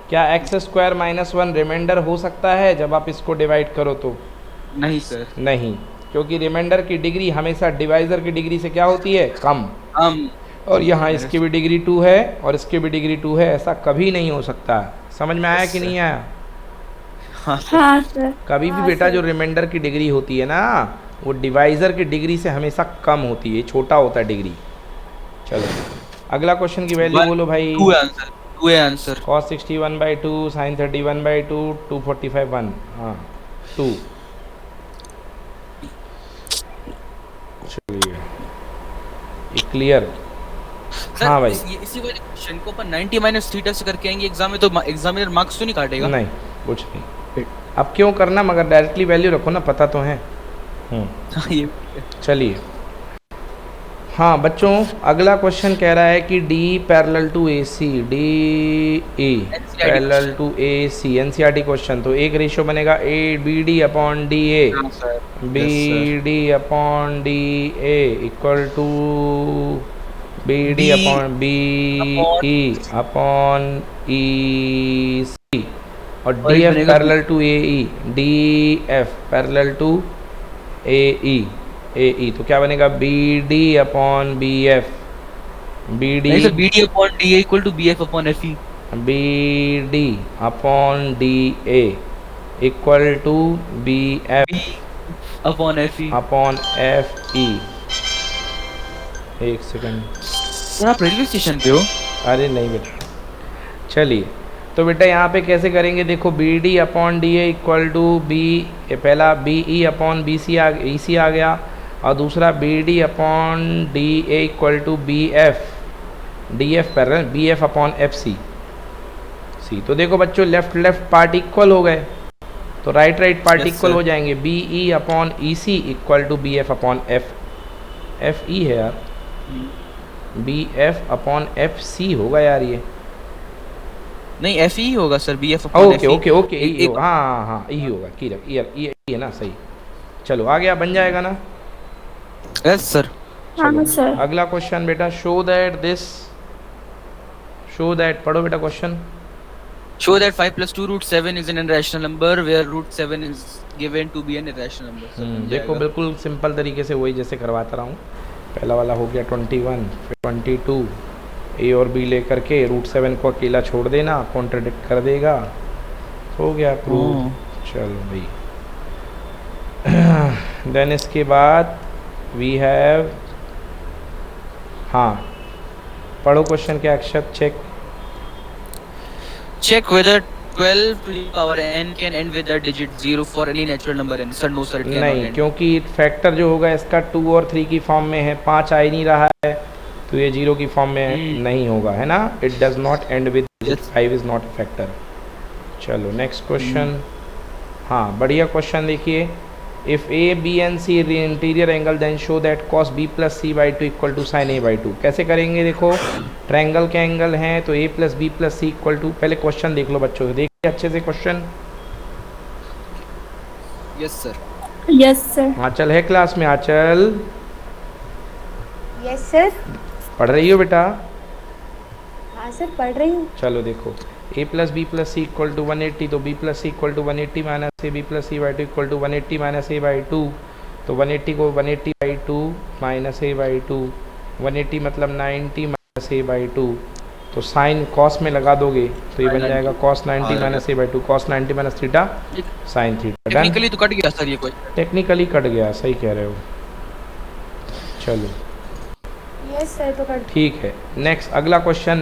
क्या एक्स स्क्वायर माइनस 1 रिमाइंडर हो सकता है जब आप इसको डिवाइड करो तो? नहीं सर। नहीं, क्योंकि रिमाइंडर की डिग्री हमेशा डिवाइजर की डिग्री से क्या होती है? कम। और यहाँ इसकी भी डिग्री 2 है और इसकी भी डिग्री 2 है, ऐसा कभी नहीं हो सकता। समझ में आया कि नहीं आया? हाँ सर। हाँ सर। कभी भी बेटा जो रिमाइंडर की डिग्री होती है ना, वो डिवाइजर की डिग्री से हमेशा कम होती है, छोटा होता है डिग्री। चलो अगला क्वेश्चन की वैल्यू बोलो भाई। 2 आंसर। 2 है आंसर। cos 61/2 sin 31/2 245 1। हाँ 2। चलिए ये क्लियर। हाँ भाई। इसी वाले क्वेश्चन को अपन 90 माइनस थीटा से करके आएंगे एग्जाम में, तो एग्जामिनर मार्क्स तो नहीं काटेगा? नहीं, कुछ नहीं। अब क्यों करना, मगर डायरेक्टली वैल्यू रखो ना, पता तो है। ये चलिए हाँ बच्चों, अगला क्वेश्चन कह रहा है कि D parallel to A C, D A parallel to A C, NCERT question. तो एक रेशियो बनेगा A B D upon D A, B D upon D A equal to B D upon B E upon E C, और D F parallel to A E, D F parallel to A E, A E. तो क्या बनेगा? B D upon B F, B D upon D A equal to B F upon F E, B D upon D A equal to B F upon F E upon F E. एक second, sir आप railway station पे हो? अरे नहीं बेटा, चलिए तो बेटा यहाँ पे कैसे करेंगे, देखो B D upon D A equal to B, पहला B E upon B C E C आ गया, और दूसरा B D upon D A equal to B F, D F parallel B F upon F C C. तो देखो बच्चों left left part equal हो गए, तो right right part Yes, equal sir. हो जाएंगे। B E upon E C equal to B F upon F, F E है यार, B F upon F C होगा यार ये। नहीं एफ ही होगा सर, B F upon okay okay okay, E होगा, हाँ हाँ ई होगा, की ई है ना, सही। चलो आ गया, बन जाएगा ना। Yes sir. हाँ सर। अगला क्वेश्चन बेटा, शो दैट पढ़ो बेटा question. Show that 5 plus 2 root 7 is an irrational number where root 7 is given to be an irrational number. Sir, बन देखो जाएगा। बिल्कुल सिंपल तरीके से वही जैसे करवाता रहा हूँ। पहला वाला हो गया 21, फिर 22, ए और बी लेकर के रूट 7 को अकेला छोड़ देना, कॉन्ट्रडिक्ट कर देगा, हो गया प्रूव। चलो भाई देन इसके बाद वी हैव, हाँ पढ़ो क्वेश्चन के अक्षर। Check Check whether 12 to the power n can end with the digit 0 for any natural number n. Sir, no sir, it cannot नहीं, end. क्योंकि फैक्टर जो होगा इसका 2 और 3 की फॉर्म में है, 5 आ ही नहीं रहा है, तो ये 0 की फॉर्म में नहीं होगा, है ना। It does not end with 5 is not a factor. चलो नेक्स्ट क्वेश्चन। हाँ बढ़िया क्वेश्चन देखिए, if A B and C interior angle then show that cos B plus C by two equal to sine A by two. कैसे करेंगे, देखो triangle के angle हैं तो A plus B plus C equal to, पहले question देख लो बच्चों, देखिए अच्छे से question. Yes sir. Yes sir. आंचल है क्लास में? आंचल यस सर। पढ़ रही हो बेटा? हाँ सर पढ़ रही हूँ। चलो देखो, A plus B plus C equal to 180, तो B plus C equal to 180 minus A B plus C by two equal to 180 minus A by two. तो 180 को 180 by two minus A by two, 180 मतलब 90 minus A by two, तो sine cos में लगा दोगे तो ये बन जाएगा cos 90 minus A by two, cos 90 minus theta sine theta. Technically तो कट गया सर ये कोई। टेक्निकली कट गया, सही कह रहे हो। चलो यस सर तो कर। ठीक है, नेक्स्ट अगला क्वेश्चन